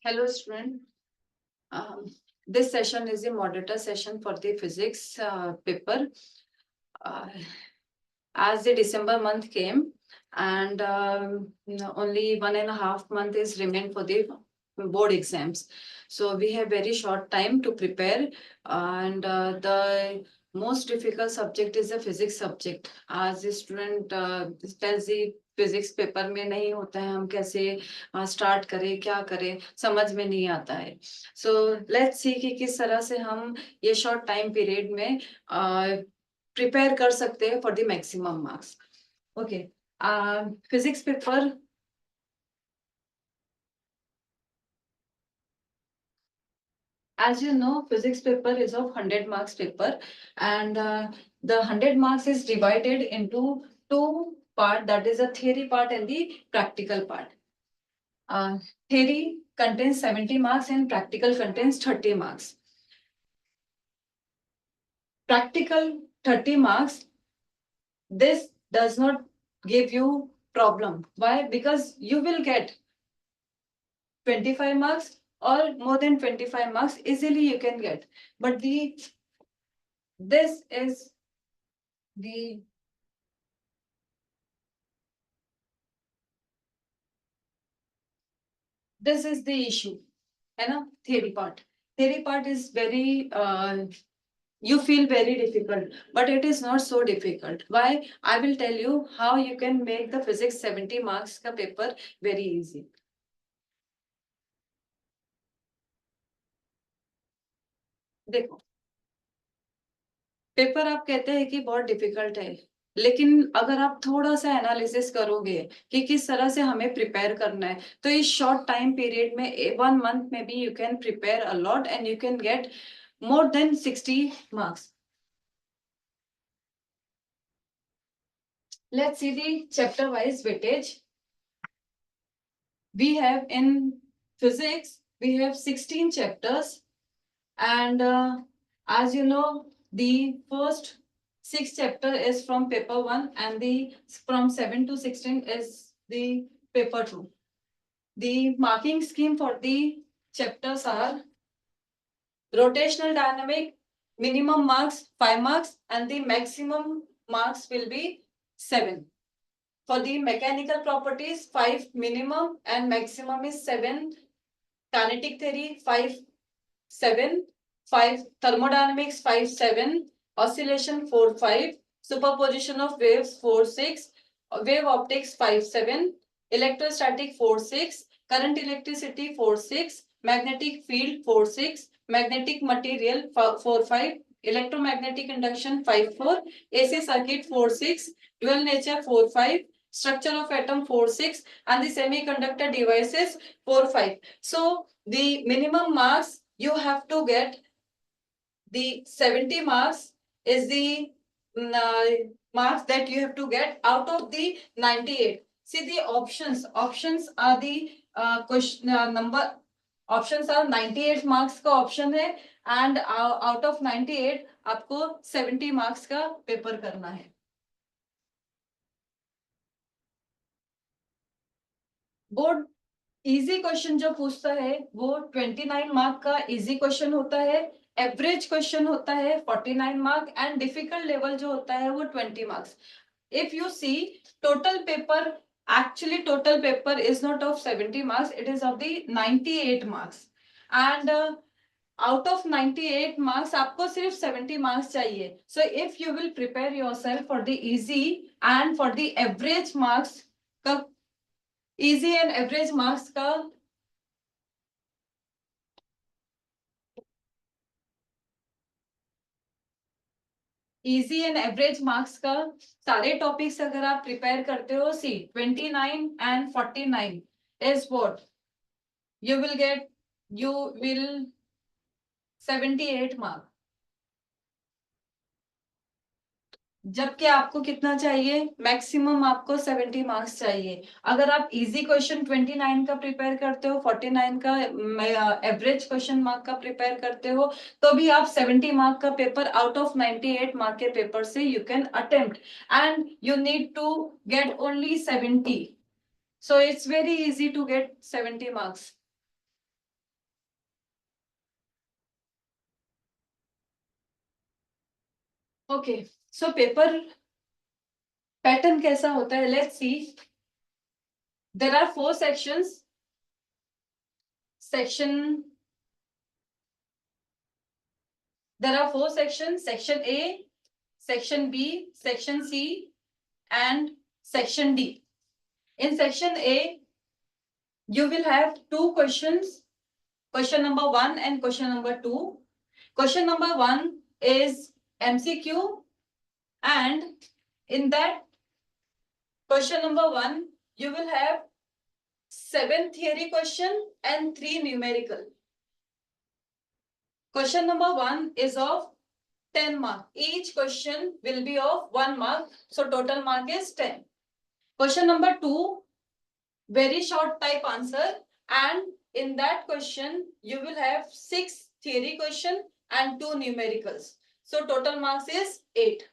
Hello, student. Um, this session is a moderator session for the physics paper. Uh, as the December month came, and only 1.5 months is remain for the board exams. So we have very short time to prepare, and the most difficult subject is the physics subject. As the student tells the physics paper में नहीं होता है, हम कैसे start करें, क्या करें, समझ में नहीं आता है. सो लेट्स सी कि किस तरह से हम ये शॉर्ट टाइम पीरियड में प्रिपेयर कर सकते हैं for the maximum marks. Okay, physics paper as you know, physics paper is of 100 marks paper, and the 100 marks is divided into two part, that is a theory part and the practical part. Theory contains 70 marks and practical contains 30 marks. Practical 30 marks, this does not give you problem. Why? Because you will get 25 marks or more than 25 marks easily you can get. But this is the this is the issue, है ना? Theory part is very you feel very difficult, but it is not so difficult. Why? I will tell you how you can make the physics 70 marks का paper very easy. देखो, paper आप कहते हैं कि बहुत difficult है, लेकिन अगर आप थोड़ा सा एनालिसिस करोगे कि किस तरह से हमें प्रिपेयर करना है, तो इस शॉर्ट टाइम पीरियड में 1 month में भी you can prepare a lot and you can get more than 60 marks. Let's see the chapter wise weightage. We have in physics, we have 16 chapters, and as you know, the first 6 chapter is from paper 1 and the from 7 to 16 is the paper 2. The marking scheme for the chapters are rotational dynamic, minimum marks 5 marks and the maximum marks will be 7. For the mechanical properties, 5 minimum and maximum is 7. Kinetic theory 5, 7. 5 thermodynamics 5, 7. Oscillation 4, 5. Superposition of waves 4, 6. Wave optics 5, 7. Electrostatic 4, 6. Current electricity 4, 6. Magnetic field 4, 6. Magnetic material 4, 5. Electromagnetic induction 5, 4. AC circuit 4, 6. Dual nature 4, 5. Structure of atom 4, 6. And the semiconductor devices 4, 5. So the minimum marks you have to get, the 70 marks is the marks that you have to get out of the 98. See the options are the question number. Options are 98 marks का option है, and out of 98 आपको 70 marks का paper करना है. Board easy question जो पूछता है वो 29 मार्क का इजी क्वेश्चन होता है, एवरेज क्वेश्चन होता है 49 मार्क एंड डिफिकल्ट लेवल जो होता है वो 20 marks. If you see total paper, actually total paper is not of 70 marks, it is of the 98 marks, and out of 98 marks आपको सिर्फ 70 marks चाहिए. So if you will prepare yourself for the easy and for the average marks का, easy and average marks का easy and average marks का सारे topics अगर आप prepare करते हो, सी 29 and 49 is what you will gate, you will 78 mark. जबकि आपको कितना चाहिए, मैक्सिमम आपको 70 मार्क्स चाहिए. अगर आप इजी क्वेश्चन 29 का प्रिपेयर करते हो, 49 का एवरेज क्वेश्चन मार्क का प्रिपेयर करते हो, तो भी आप 70 मार्क का पेपर आउट ऑफ 98 मार्क के पेपर से you can attempt, and you need to get only 70. So it's very easy to get 70 marks. Okay, so paper pattern कैसा होता है, let's see. There are 4 sections. Section There are 4 sections: Section A, Section B, Section C, and Section D. In Section A, you will have 2 questions, question number 1 and question number 2. Question number 1 is MCQ, and in that question number 1, you will have 7 theory question and 3 numerical. Question number 1 is of 10 mark. Each question will be of 1 mark. So total mark is 10. Question number 2, very short type answer. And in that question, you will have 6 theory question and 2 numericals. So total marks is 8.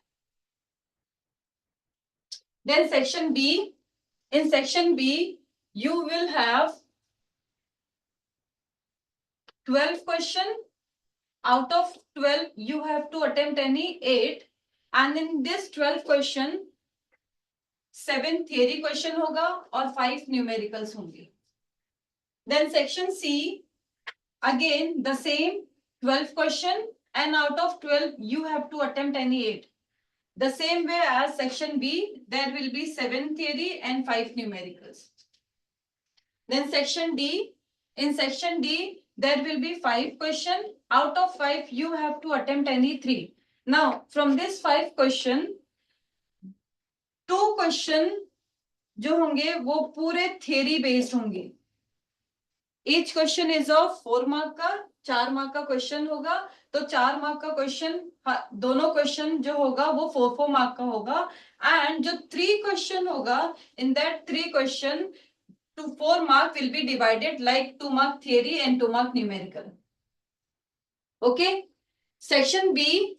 Then section B. In section B, you will have 12 question. Out of 12, you have to attempt any 8. And in this 12 question, 7 theory question होगा और 5 numericals होंगे. Then section C, again the same 12 question, and out of 12 you have to attempt any 8. The same way as section B, there will be 7 theory and 5 numericals. Then section D, in section D there will be 5 question. Out of 5 you have to attempt any 3. Now from this 5 question, 2 question जो होंगे वो पूरे theory based होंगे. Each question is of 4 mark का, 4 mark का question होगा. तो 4 mark का question, दोनों question जो होगा वो 4 mark का होगा. And जो 3 question होगा, in that 3 question, to 4 mark will be divided like 2 mark theory and 2 mark numerical. Okay. Section B,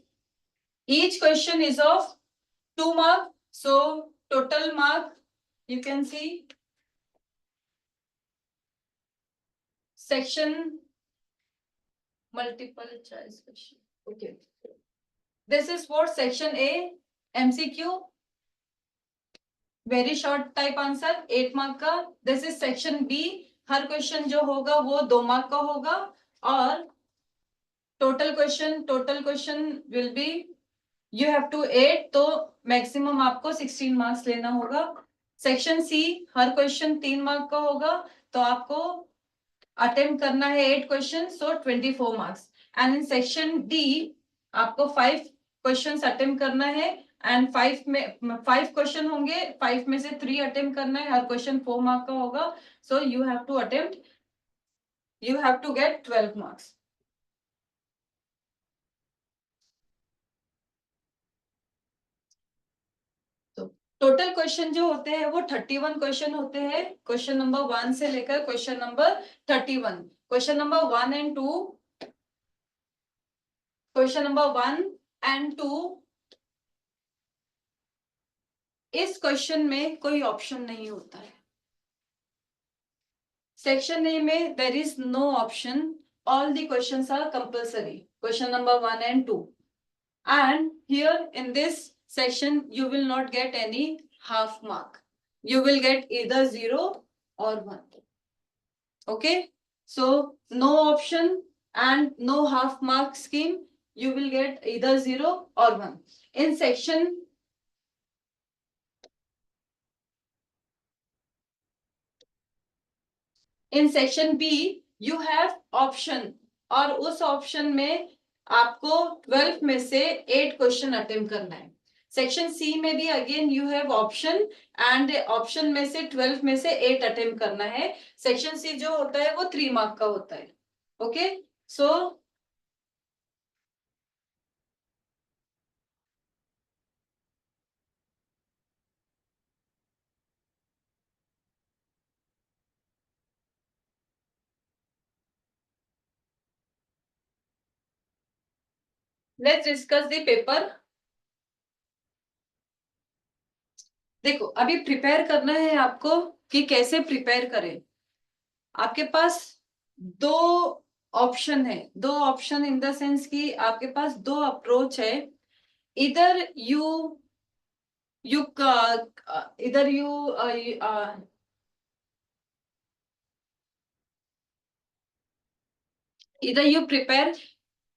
each question is of 2 mark. So total mark, you can see. Section multiple choice question. Okay. This is for section A, MCQ. Very short type answer, 8 mark का. This is section B. Her question जो होगा वो 2 mark का होगा. और total question will be, you have to 8, तो maximum आपको 16 marks लेना होगा. Section C, हर question 3 mark का होगा. तो आपको attempt करना है 8 question, so 24 marks. And in section D, आपको 5 questions attempt करना है. And 5 question होंगे, 5 में से 3 attempt करना है. हर question 4 mark का होगा. So you have to get 12 marks. Total question जो होते हैं वो 31 क्वेश्चन होते हैं. क्वेश्चन नंबर 1 से लेकर question number 31. Question number 1 and 2, question number 1 and 2, इस क्वेश्चन में कोई ऑप्शन नहीं होता है. सेक्शन ए में there is no option. All the questions are compulsory. Question number 1 and 2. And here in this section, you will not get any half mark. You will get either 0 or 1. Okay, so no option and no half mark scheme. You will get either 0 or 1. In section B, you have option. और उस option में आपको 12 में से 8 question attempt करना है. Section C में भी again you have option, and option में से 12 में से 8 अटेम्प्ट करना है. सेक्शन सी जो होता है वो 3 मार्क का होता है. Okay, so let's discuss the paper. देखो, अभी प्रिपेयर करना है आपको कि कैसे प्रिपेयर करें. आपके पास 2 ऑप्शन है. 2 ऑप्शन इन द सेंस कि आपके पास 2 अप्रोच है. either you either either you prepare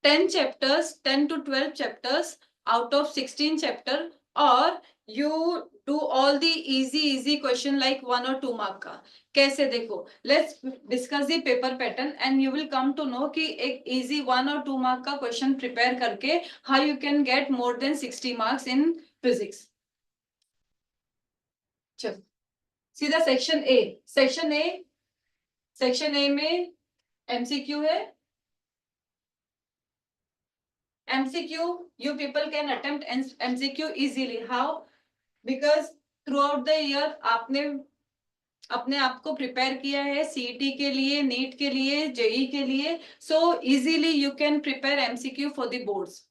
10 chapters, 10 to 12 chapters out of 16 chapter, or you do all the easy question like 1 or 2 mark का. कैसे देखो, let's discuss the paper pattern and you will come to know कि एक easy 1 or 2 mark का question prepare करके how you can get more than 60 marks in physics. चलो सीधा section A. Section A में एमसीक्यू है. MCQ, you people can attempt MCQ easily. How? Because throughout the year आपने अपने आप को प्रिपेयर किया है सीईटी के लिए, नीट के लिए, जेई के लिए, so easily you can prepare MCQ for the boards.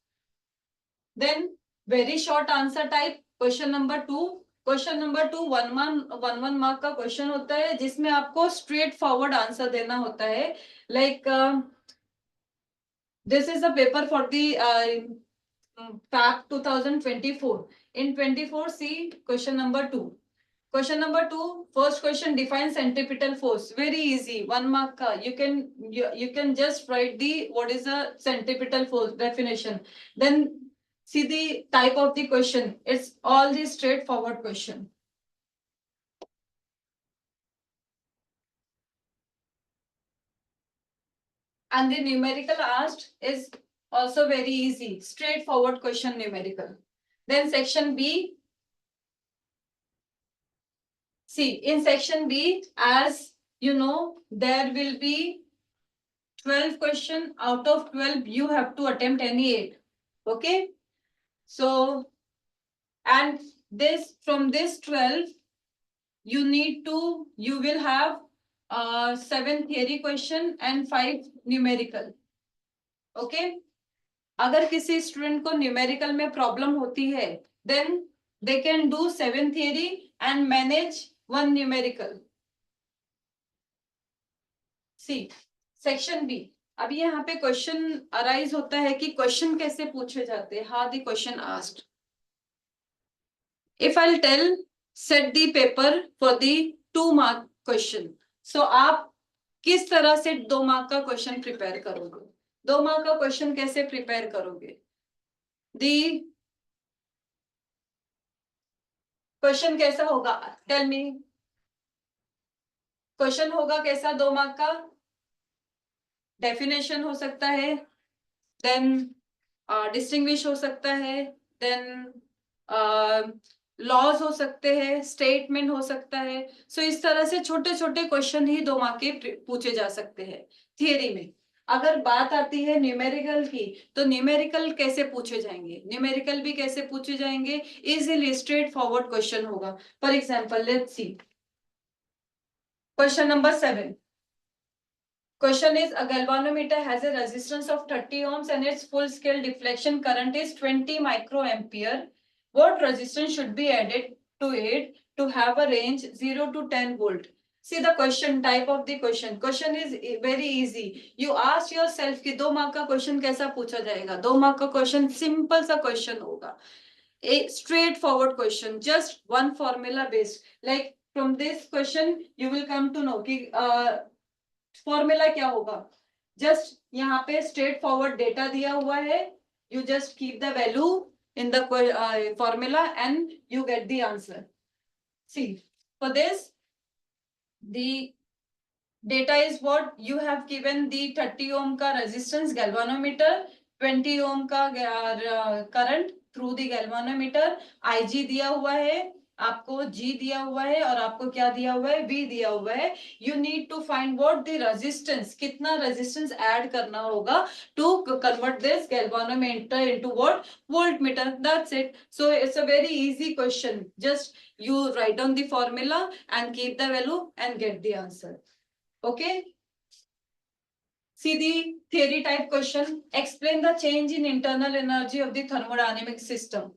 Then very short answer type question number 2. Question number 2 1 mark का क्वेश्चन होता है जिसमें आपको स्ट्रेट फॉरवर्ड आंसर देना होता है. Like this is a paper for the PAP 2024. In 24, see question number 2. Question number 2, first question, define centripetal force. Very easy, 1 mark ka. You can just write the what is a centripetal force definition. Then see the type of the question. It's all the straightforward question. And the numerical asked is also very easy, straightforward question numerical. Then section B. See, in section B, as you know, there will be 12 question. Out of 12, you have to attempt any 8. Okay? So, and this from this 12, you will have 7 theory question and 5 numerical. Okay? अगर किसी student को numerical में problem होती है, then they can do 7 theory and manage 1 numerical. See, section B. अभी यहाँ पे question arise होता है कि क्वेश्चन कैसे पूछे जाते हैं. How the question asked. If I'll tell, set the paper for the 2 mark question. So आप किस तरह से 2 मार्क का क्वेश्चन प्रिपेयर करोगे? 2 मार्क का क्वेश्चन कैसे प्रिपेयर करोगे? The क्वेश्चन कैसा होगा? Tell me. क्वेश्चन होगा कैसा 2 मार्क का? डेफिनेशन हो सकता है, देन डिस्टिंग्विश हो सकता है, देन लॉज हो सकते हैं, स्टेटमेंट हो सकता है. सो इस तरह से छोटे छोटे क्वेश्चन ही 2 मार्क के पूछे जा सकते हैं थियरी में. अगर बात आती है न्यूमेरिकल की, तो न्यूमेरिकल कैसे पूछे जाएंगे? न्यूमेरिकल भी कैसे पूछे जाएंगे? इजीली स्ट्रेट फॉरवर्ड क्वेश्चन होगा. For example, let's see question number 7. Question is, a galvanometer has a resistance of 30 ohms and its full scale deflection current is 20 microampere. What resistance should be added to it to have a range 0 to 10 volt? See the question, type of the question. Question is very easy. You ask yourself कि 2 mark का question कैसा पूछा जाएगा? 2 mark का question simple सा question होगा. A straightforward question, just one formula based. Like from this question, you will come to know कि formula क्या होगा. जस्ट यहाँ पे स्ट्रेट फॉरवर्ड डेटा दिया हुआ है, you just keep the value in the formula and you get the answer. See for this the data is what you have given the 30 ohm का resistance galvanometer, 20 ohm का current through the galvanometer, IG दिया हुआ है, आपको G दिया हुआ है और आपको क्या दिया हुआ है? V दिया हुआ है. You need to find what the resistance, कितना रेजिस्टेंस ऐड करना होगा to convert this galvanometer into what? Voltmeter. That's it. So it's a very easy question. Just you write down the formula and keep the value and get the answer. Okay? See the theory type question. Explain the change in internal energy of the thermodynamic system.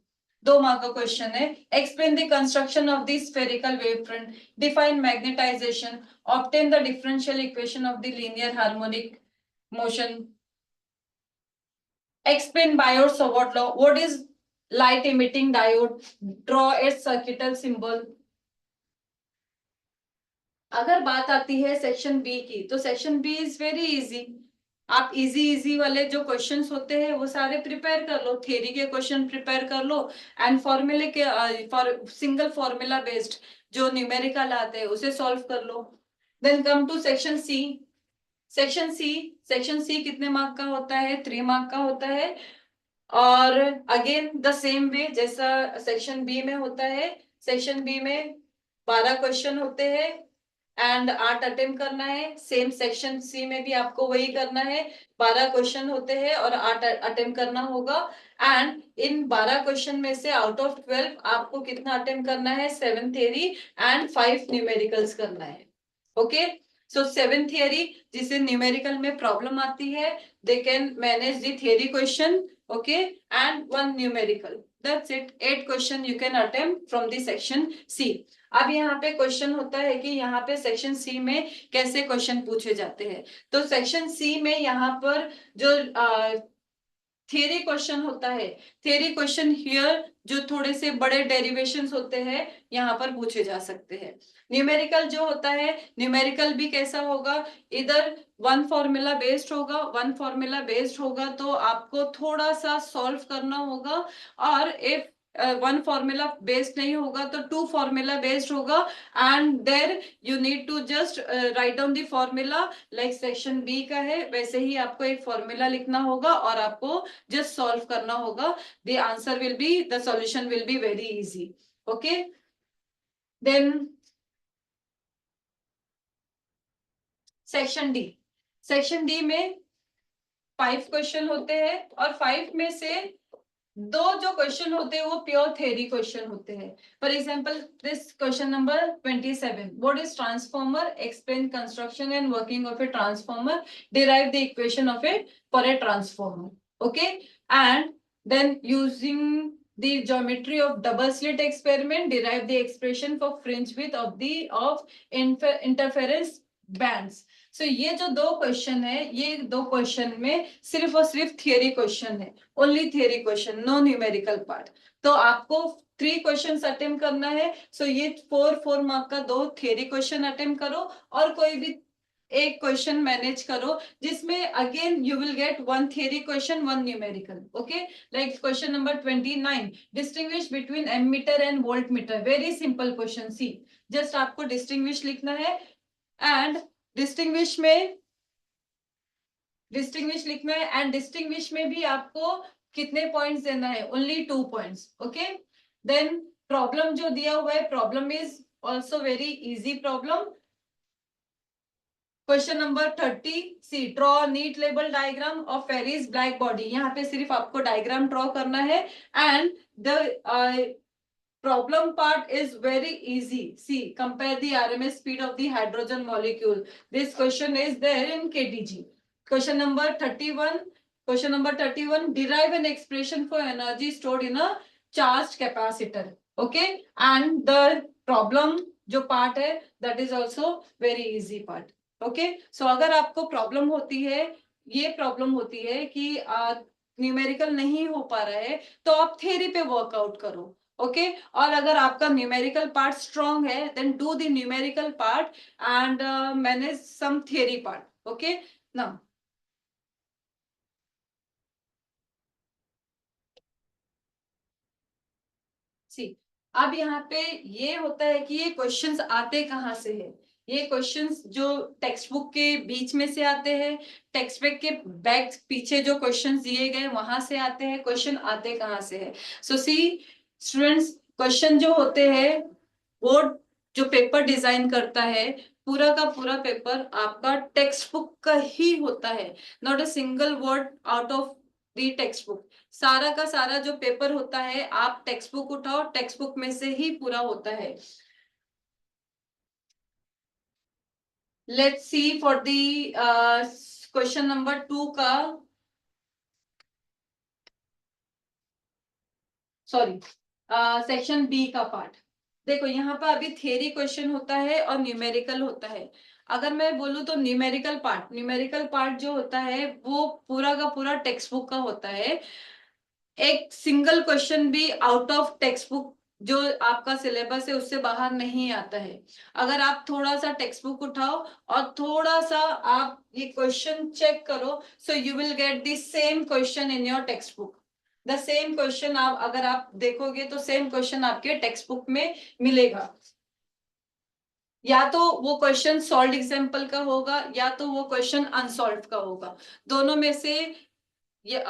2 mark का question है. Explain the construction of the spherical wavefront. Define magnetization. Obtain the differential equation of the linear harmonic motion. Explain Biot-Savart law. What is light emitting diode, draw its circuital symbol. अगर बात आती है section B की, तो section B is very easy. आप easy वाले जो questions होते हैं वो सारे प्रिपेयर कर लो, थियरी के क्वेश्चन प्रिपेयर कर लो, एंड फॉर्मूले के सिंगल फॉर्मूला बेस्ड जो न्यूमेरिकल आते हैं उसे सॉल्व कर लो. Then come to section C. Section C कितने मार्क का होता है? 3 मार्क का होता है. और अगेन द सेम वे जैसा सेक्शन बी में होता है. सेक्शन बी में 12 क्वेश्चन होते हैं एंड 8 अटेम्प्ट करना है. सेम सेक्शन सी में भी आपको वही करना है. 12 क्वेश्चन होते हैं और 8 अटेम्प्ट करना होगा. एंड इन 12 क्वेश्चन में से आउट ऑफ 12 आपको कितना अटेम्प्ट करना है? 7 थ्योरी एंड 5 न्यूमेरिकल्स करना है. ओके, सो 7 थ्योरी जिसे न्यूमेरिकल में प्रॉब्लम आती है, they can manage the theory question, okay, and 1 numerical. That's it. 8 question you can attempt from the section C. अब यहाँ पे क्वेश्चन होता है कि यहाँ पे सेक्शन सी में कैसे क्वेश्चन पूछे जाते हैं. तो सेक्शन सी में यहाँ पर जो थियरी क्वेश्चन होता है, थियरी क्वेश्चन हियर जो थोड़े से बड़े डेरिवेशंस होते हैं यहाँ पर पूछे जा सकते हैं. न्यूमेरिकल जो होता है, न्यूमेरिकल भी कैसा होगा? इधर वन फॉर्मूला बेस्ड होगा तो आपको थोड़ा सा सॉल्व करना होगा. और इफ वन फॉर्मूला बेस्ड नहीं होगा तो 2 फॉर्मूला बेस्ड होगा, and there you need to just write down the formula like section B का है वैसे ही आपको एक फॉर्मूला लिखना होगा और आपको जस्ट सॉल्व करना होगा. The solution will be very easy. Okay, then section D में 5 क्वेश्चन होते हैं और 5 में से 2 जो क्वेश्चन होते हैं वो प्योर थ्योरी क्वेश्चन होते हैं. For example this question number 27, what is transformer, explain construction and working of a transformer, derive the equation of a for a transformer. Okay, and then using the geometry of double slit experiment, derive the expression for fringe width of interference bands. So ये जो 2 question है, ये 2 question में सिर्फ और सिर्फ theory question है, only theory question, no numerical part. तो आपको 3 क्वेश्चन अटेम्प्ट करना है. सो ये 4 मार्क का 2 थियरी क्वेश्चन अटेम्प्ट करो और कोई भी एक क्वेश्चन मैनेज करो जिसमें again you will get 1 theory question, 1 numerical. Okay, like question number 29, distinguish between ammeter and volt meter. Very simple question. See, just आपको डिस्टिंग्विश लिखना है एंड डिस्टिंग्विश लिखना है एंड डिस्टिंग्विश में भी आपको कितने पॉइंट्स देना है? Only 2 points. Okay, then problem जो दिया हुआ है, problem is also very easy problem. Question number 30, see, draw neat label diagram of Ferry's black body. यहाँ पे सिर्फ आपको डायग्राम ड्रॉ करना है and the problem part is very easy. See, compare the RMS speed of the hydrogen molecule. This question is there in KTG. Question number 31, derive an expression for energy stored in a charged capacitor. Okay, and the problem जो part है that is also very easy part. Okay, so अगर आपको problem होती है, ये problem होती है कि न्यूमेरिकल नहीं हो पा रहा है तो आप थ्योरी पे वर्कआउट करो. ओके, और अगर आपका न्यूमेरिकल पार्ट स्ट्रॉन्ग है then do the numerical part and manage some theory part. Okay, now see, अब यहाँ पे ये होता है कि ये क्वेश्चंस आते कहाँ से है. ये क्वेश्चंस जो टेक्स्ट बुक के बीच में से आते हैं, टेक्स्ट बुक के बैक पीछे जो क्वेश्चंस दिए गए वहां से आते हैं. क्वेश्चन आते कहाँ से है? सो सी स्टूडेंट्स, क्वेश्चन जो होते हैं वो जो पेपर डिजाइन करता है, पूरा का पूरा पेपर आपका टेक्स्ट बुक का ही होता है. Not a single word out of the text book. सारा का सारा जो पेपर होता है, आप टेक्स्ट बुक उठाओ, टेक्स्ट बुक में से ही पूरा होता है. Let's C for the question number 2 का, सॉरी, सेक्शन बी का पार्ट. देखो यहाँ पर अभी थियरी क्वेश्चन होता है और न्यूमेरिकल होता है. अगर मैं बोलूँ तो न्यूमेरिकल पार्ट जो होता है वो पूरा का पूरा टेक्स्ट बुक का होता है. एक सिंगल क्वेश्चन भी आउट ऑफ टेक्स्ट बुक जो आपका सिलेबस है उससे बाहर नहीं आता है। अगर आप थोड़ा सा टेक्स्ट बुक उठाओ और थोड़ा सा आप ये क्वेश्चन चेक करो, सो you will get the same question in your text book. The same question आप अगर आप देखोगे तो सेम क्वेश्चन आपके टेक्स्ट बुक में मिलेगा। या तो वो क्वेश्चन सॉल्व एग्जाम्पल का होगा या तो वो क्वेश्चन अनसॉल्व का होगा। दोनों में से ये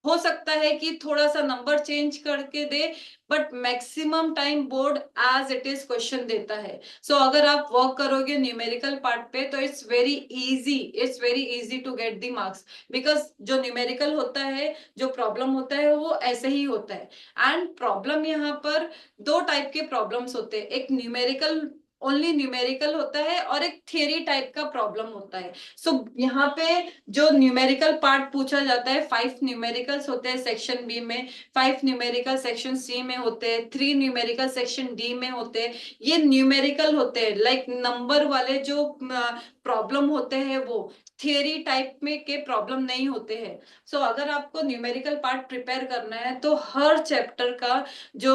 हो सकता है कि थोड़ा सा नंबर चेंज करके दे, but maximum time board as it is question देता है। सो अगर आप वर्क करोगे न्यूमेरिकल पार्ट पे तो it's very easy to get the marks. Because जो न्यूमेरिकल होता है, जो प्रॉब्लम होता है वो ऐसे ही होता है। एंड प्रॉब्लम यहाँ पर दो टाइप के प्रॉब्लम्स होते हैं, एक न्यूमेरिकल ओनली न्यूमेरिकल होता है और एक थियरी टाइप का प्रॉब्लम होता है। सो यहाँ पे जो न्यूमेरिकल पार्ट पूछा जाता है, 5 न्यूमेरिकल्स होते हैं सेक्शन बी में, 5 न्यूमेरिकल सेक्शन सी में होते हैं, 3 न्यूमेरिकल सेक्शन डी में होते हैं। ये न्यूमेरिकल होते हैं, लाइक नंबर वाले जो प्रॉब्लम होते हैं वो थियरी टाइप में के प्रॉब्लम नहीं होते हैं। सो अगर आपको न्यूमेरिकल पार्ट प्रिपेयर करना है तो हर चैप्टर का जो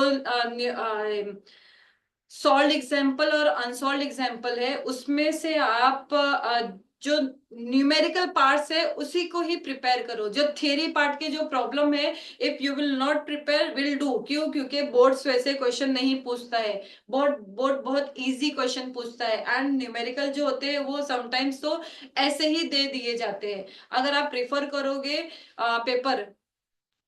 सॉल्व एग्जाम्पल और अनसॉल्व एग्जाम्पल है उसमें से आप जो न्यूमेरिकल पार्ट्स है उसी को ही प्रिपेयर करो। जो थियरी पार्ट के जो प्रॉब्लम है, if you will not prepare will do, क्यों? क्योंकि बोर्ड्स वैसे क्वेश्चन नहीं पूछता है। बोर्ड बोर्ड बहुत इजी क्वेश्चन पूछता है एंड न्यूमेरिकल जो होते हैं वो समटाइम्स तो ऐसे ही दे दिए जाते हैं। अगर आप प्रिफर करोगे पेपर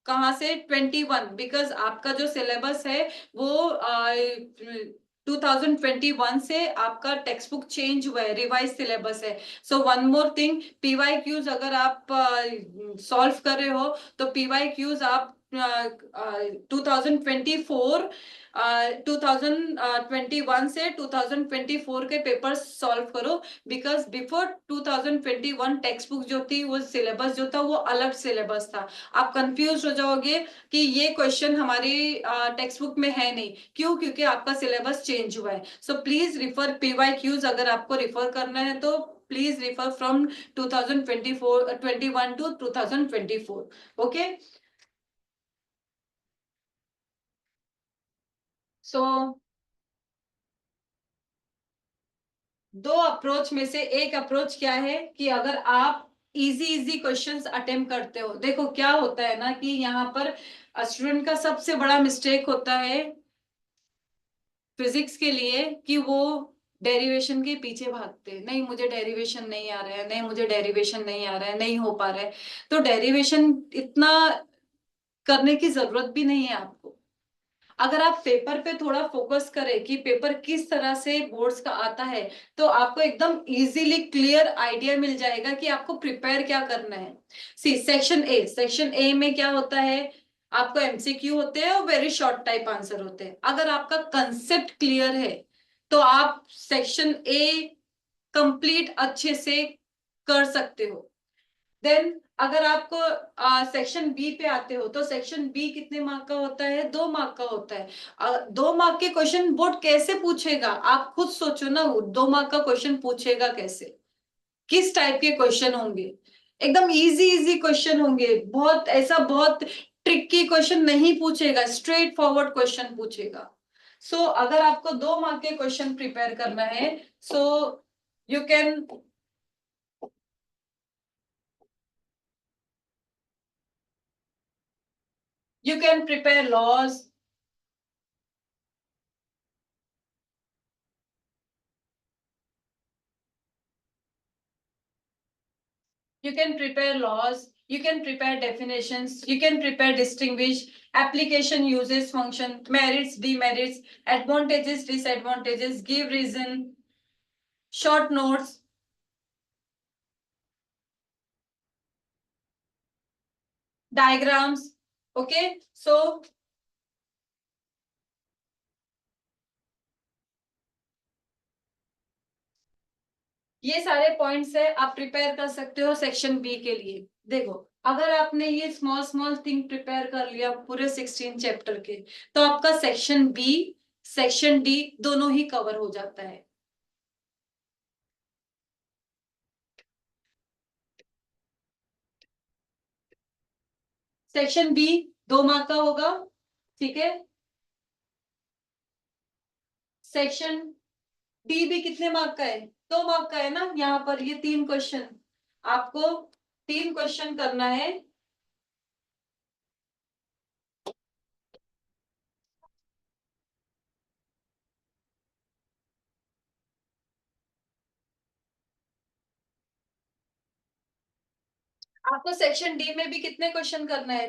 कहाँ से 21, बिकॉज आपका जो सिलेबस है वो 2021 से आपका टेक्स्ट बुक चेंज हुआ है, रिवाइज सिलेबस है। So one more thing, PY cues अगर आप सॉल्व कर रहे हो तो पीवाई क्यूज आप 2024 2021 से 2024 के पेपर सॉल्व करो। बिकॉज बिफोर 2021 टेक्स्ट बुक जो थी वो सिलेबस जो था वो अलग सिलेबस था। आप कंफ्यूज हो जाओगे कि ये क्वेश्चन हमारी टेक्स्ट बुक में है नहीं, क्यों? क्योंकि आपका सिलेबस चेंज हुआ है। So please refer PY cues, अगर आपको रिफर करना है तो please refer from 2024 21 to 2024। Okay, so दो अप्रोच में से एक अप्रोच क्या है कि अगर आप इजी इजी क्वेश्चंस अटेम्प्ट करते हो, देखो क्या होता है ना कि यहाँ पर स्टूडेंट का सबसे बड़ा मिस्टेक होता है फिजिक्स के लिए कि वो डेरिवेशन के पीछे भागते हैं। नहीं मुझे डेरिवेशन नहीं आ रहा है, नहीं मुझे डेरिवेशन नहीं आ रहा है, नहीं हो पा रहा है। तो डेरिवेशन इतना करने की जरूरत भी नहीं है आपको। अगर आप पेपर पे थोड़ा फोकस करें कि पेपर किस तरह से बोर्ड्स का आता है, तो आपको एकदम इजीली क्लियर आइडिया मिल जाएगा कि आपको प्रिपेयर क्या करना है। सी सेक्शन ए में क्या होता है, आपको एमसीक्यू होते हैं और वेरी शॉर्ट टाइप आंसर होते हैं। अगर आपका कंसेप्ट क्लियर है तो आप सेक्शन ए कंप्लीट अच्छे से कर सकते हो। देन अगर आपको सेक्शन बी पे आते हो तो सेक्शन बी कितने मार्क का होता है? 2 मार्क का होता है। 2 मार्क के क्वेश्चन बोर्ड कैसे पूछेगा? आप खुद सोचो ना, 2 मार्क का क्वेश्चन पूछेगा कैसे? किस टाइप के क्वेश्चन होंगे? एकदम इजी इजी क्वेश्चन होंगे, बहुत ऐसा बहुत ट्रिकी क्वेश्चन नहीं पूछेगा, स्ट्रेट फॉरवर्ड क्वेश्चन पूछेगा। सो अगर आपको 2 मार्क के क्वेश्चन प्रिपेयर करना है, so you can you can prepare laws, you can prepare laws, you can prepare definitions, you can prepare distinguish, application uses function, merits, demerits, advantages, disadvantages, give reason, short notes, diagrams. Okay, so ये सारे points है, आप prepare कर सकते हो section B के लिए। देखो अगर आपने ये स्मॉल स्मॉल थिंग प्रिपेयर कर लिया पूरे 16 चैप्टर के, तो आपका सेक्शन बी सेक्शन डी दोनों ही कवर हो जाता है। सेक्शन बी 2 मार्क का होगा, ठीक है। सेक्शन डी भी कितने मार्क का है? 2 मार्क का है ना। यहाँ पर ये 3 क्वेश्चन, आपको 3 क्वेश्चन करना है। आपको सेक्शन डी में भी कितने क्वेश्चन करना है?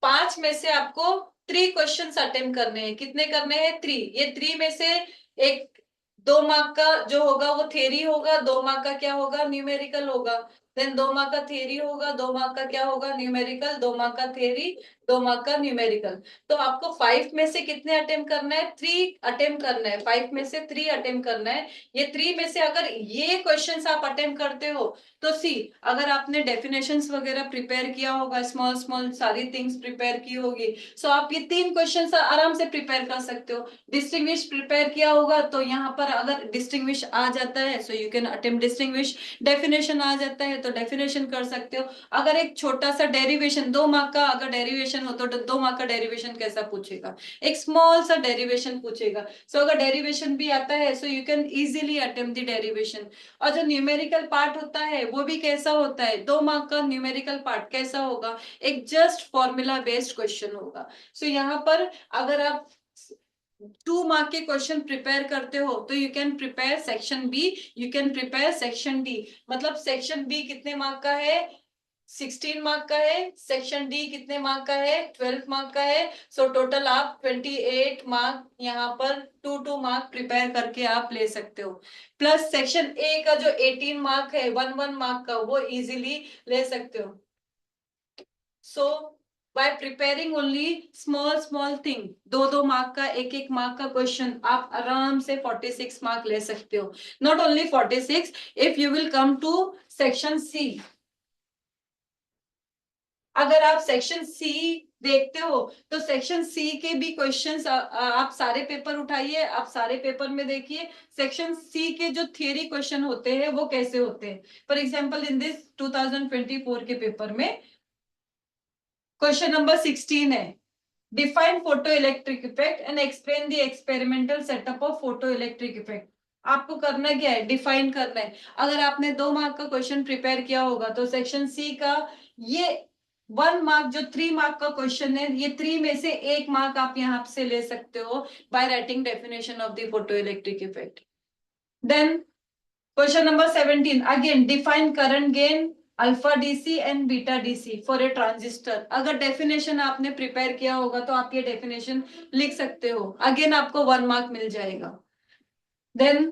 5 में से आपको 3 क्वेश्चन अटेम्प्ट करने हैं। कितने करने हैं? 3। ये 3 में से एक 2 मार्क का जो होगा वो थ्योरी होगा, 2 मार्क का क्या होगा? न्यूमेरिकल होगा। देन 2 मार्क का थ्योरी होगा, 2 मार्क का क्या होगा? न्यूमेरिकल। 2 मार्क का थ्योरी, 2 मार्क का न्यूमेरिकल। तो आपको 5 में से कितने अटेम्प्ट करना है? 3 अटेम्प्ट करना है। 5 में से 3 अटेम्प्ट करना है। ये 3 में से अगर ये क्वेश्चंस आप अटेम्प्ट करते हो तो सी, अगर आपने डेफिनेशंस वगैरह प्रिपेयर किया होगा, स्मॉल स्मॉल सारी थिंग्स प्रिपेयर की होगी, सो आप ये 3 क्वेश्चंस आराम से प्रिपेयर कर सकते हो। डिस्टिंग्विश प्रिपेयर किया होगा तो यहाँ पर अगर डिस्टिंग्विश आ जाता है so you can attempt distinguish. Definition आ जाता है तो डेफिनेशन कर सकते हो। अगर एक छोटा सा डेरिवेशन 2 मार्क का अगर डेरिवेशन हो तो 2 मार्क का डेरिवेशन कैसा पूछेगा? एक स्मॉल सा डेरिवेशन पूछेगा। सो अगर डेरिवेशन भी आता है so you can easily attempt the derivation. और जो न्यूमेरिकल पार्ट होता है वो भी कैसा होता है? 2 मार्क का न्यूमेरिकल पार्ट कैसा होगा? एक जस्ट फॉर्मूला बेस्ड क्वेश्चन होगा। सो यहाँ पर अगर आप 2 मार्क के क्वेश्चन प्रिपेयर करते हो तो you can prepare section B, you can prepare section D. मतलब सेक्शन बी कितने मार्क का है? 16 मार्क का है। सेक्शन डी कितने मार्क का है? 12 मार्क का है। सो टोटल आप 28 मार्क यहाँ पर 2 मार्क प्रिपेयर करके आप ले सकते हो। प्लस सेक्शन ए का जो 18 मार्क है 1 मार्क का, वो इजीली ले सकते हो। So by preparing only small small thing, 2 mark का, 1 मार्क का क्वेश्चन, आप आराम से 46 मार्क ले सकते हो। Not only 46, if you will come to section C, अगर आप सेक्शन सी देखते हो तो सेक्शन सी के भी क्वेश्चंस आप सारे पेपर उठाइए, आप सारे पेपर में देखिए सेक्शन सी के जो थियरी क्वेश्चन होते हैं वो कैसे होते हैं। फॉर एग्जांपल इन दिस 2024 के पेपर में क्वेश्चन नंबर 16 है, define photo electric effect and explain the experimental setup of photo electric effect. आपको करना क्या है? डिफाइन करना है। अगर आपने 2 मार्क का क्वेश्चन प्रिपेयर किया होगा तो सेक्शन सी का ये 1 मार्क जो 3 मार्क का क्वेश्चन है, ये 3 में से 1 मार्क आप यहाँ से ले सकते हो by writing definition of the photo electric effect. Then question number 17 again, define current gain alpha DC and beta DC for a transistor. अगर डेफिनेशन आपने प्रिपेयर किया होगा तो आप ये डेफिनेशन लिख सकते हो, अगेन आपको 1 मार्क मिल जाएगा। Then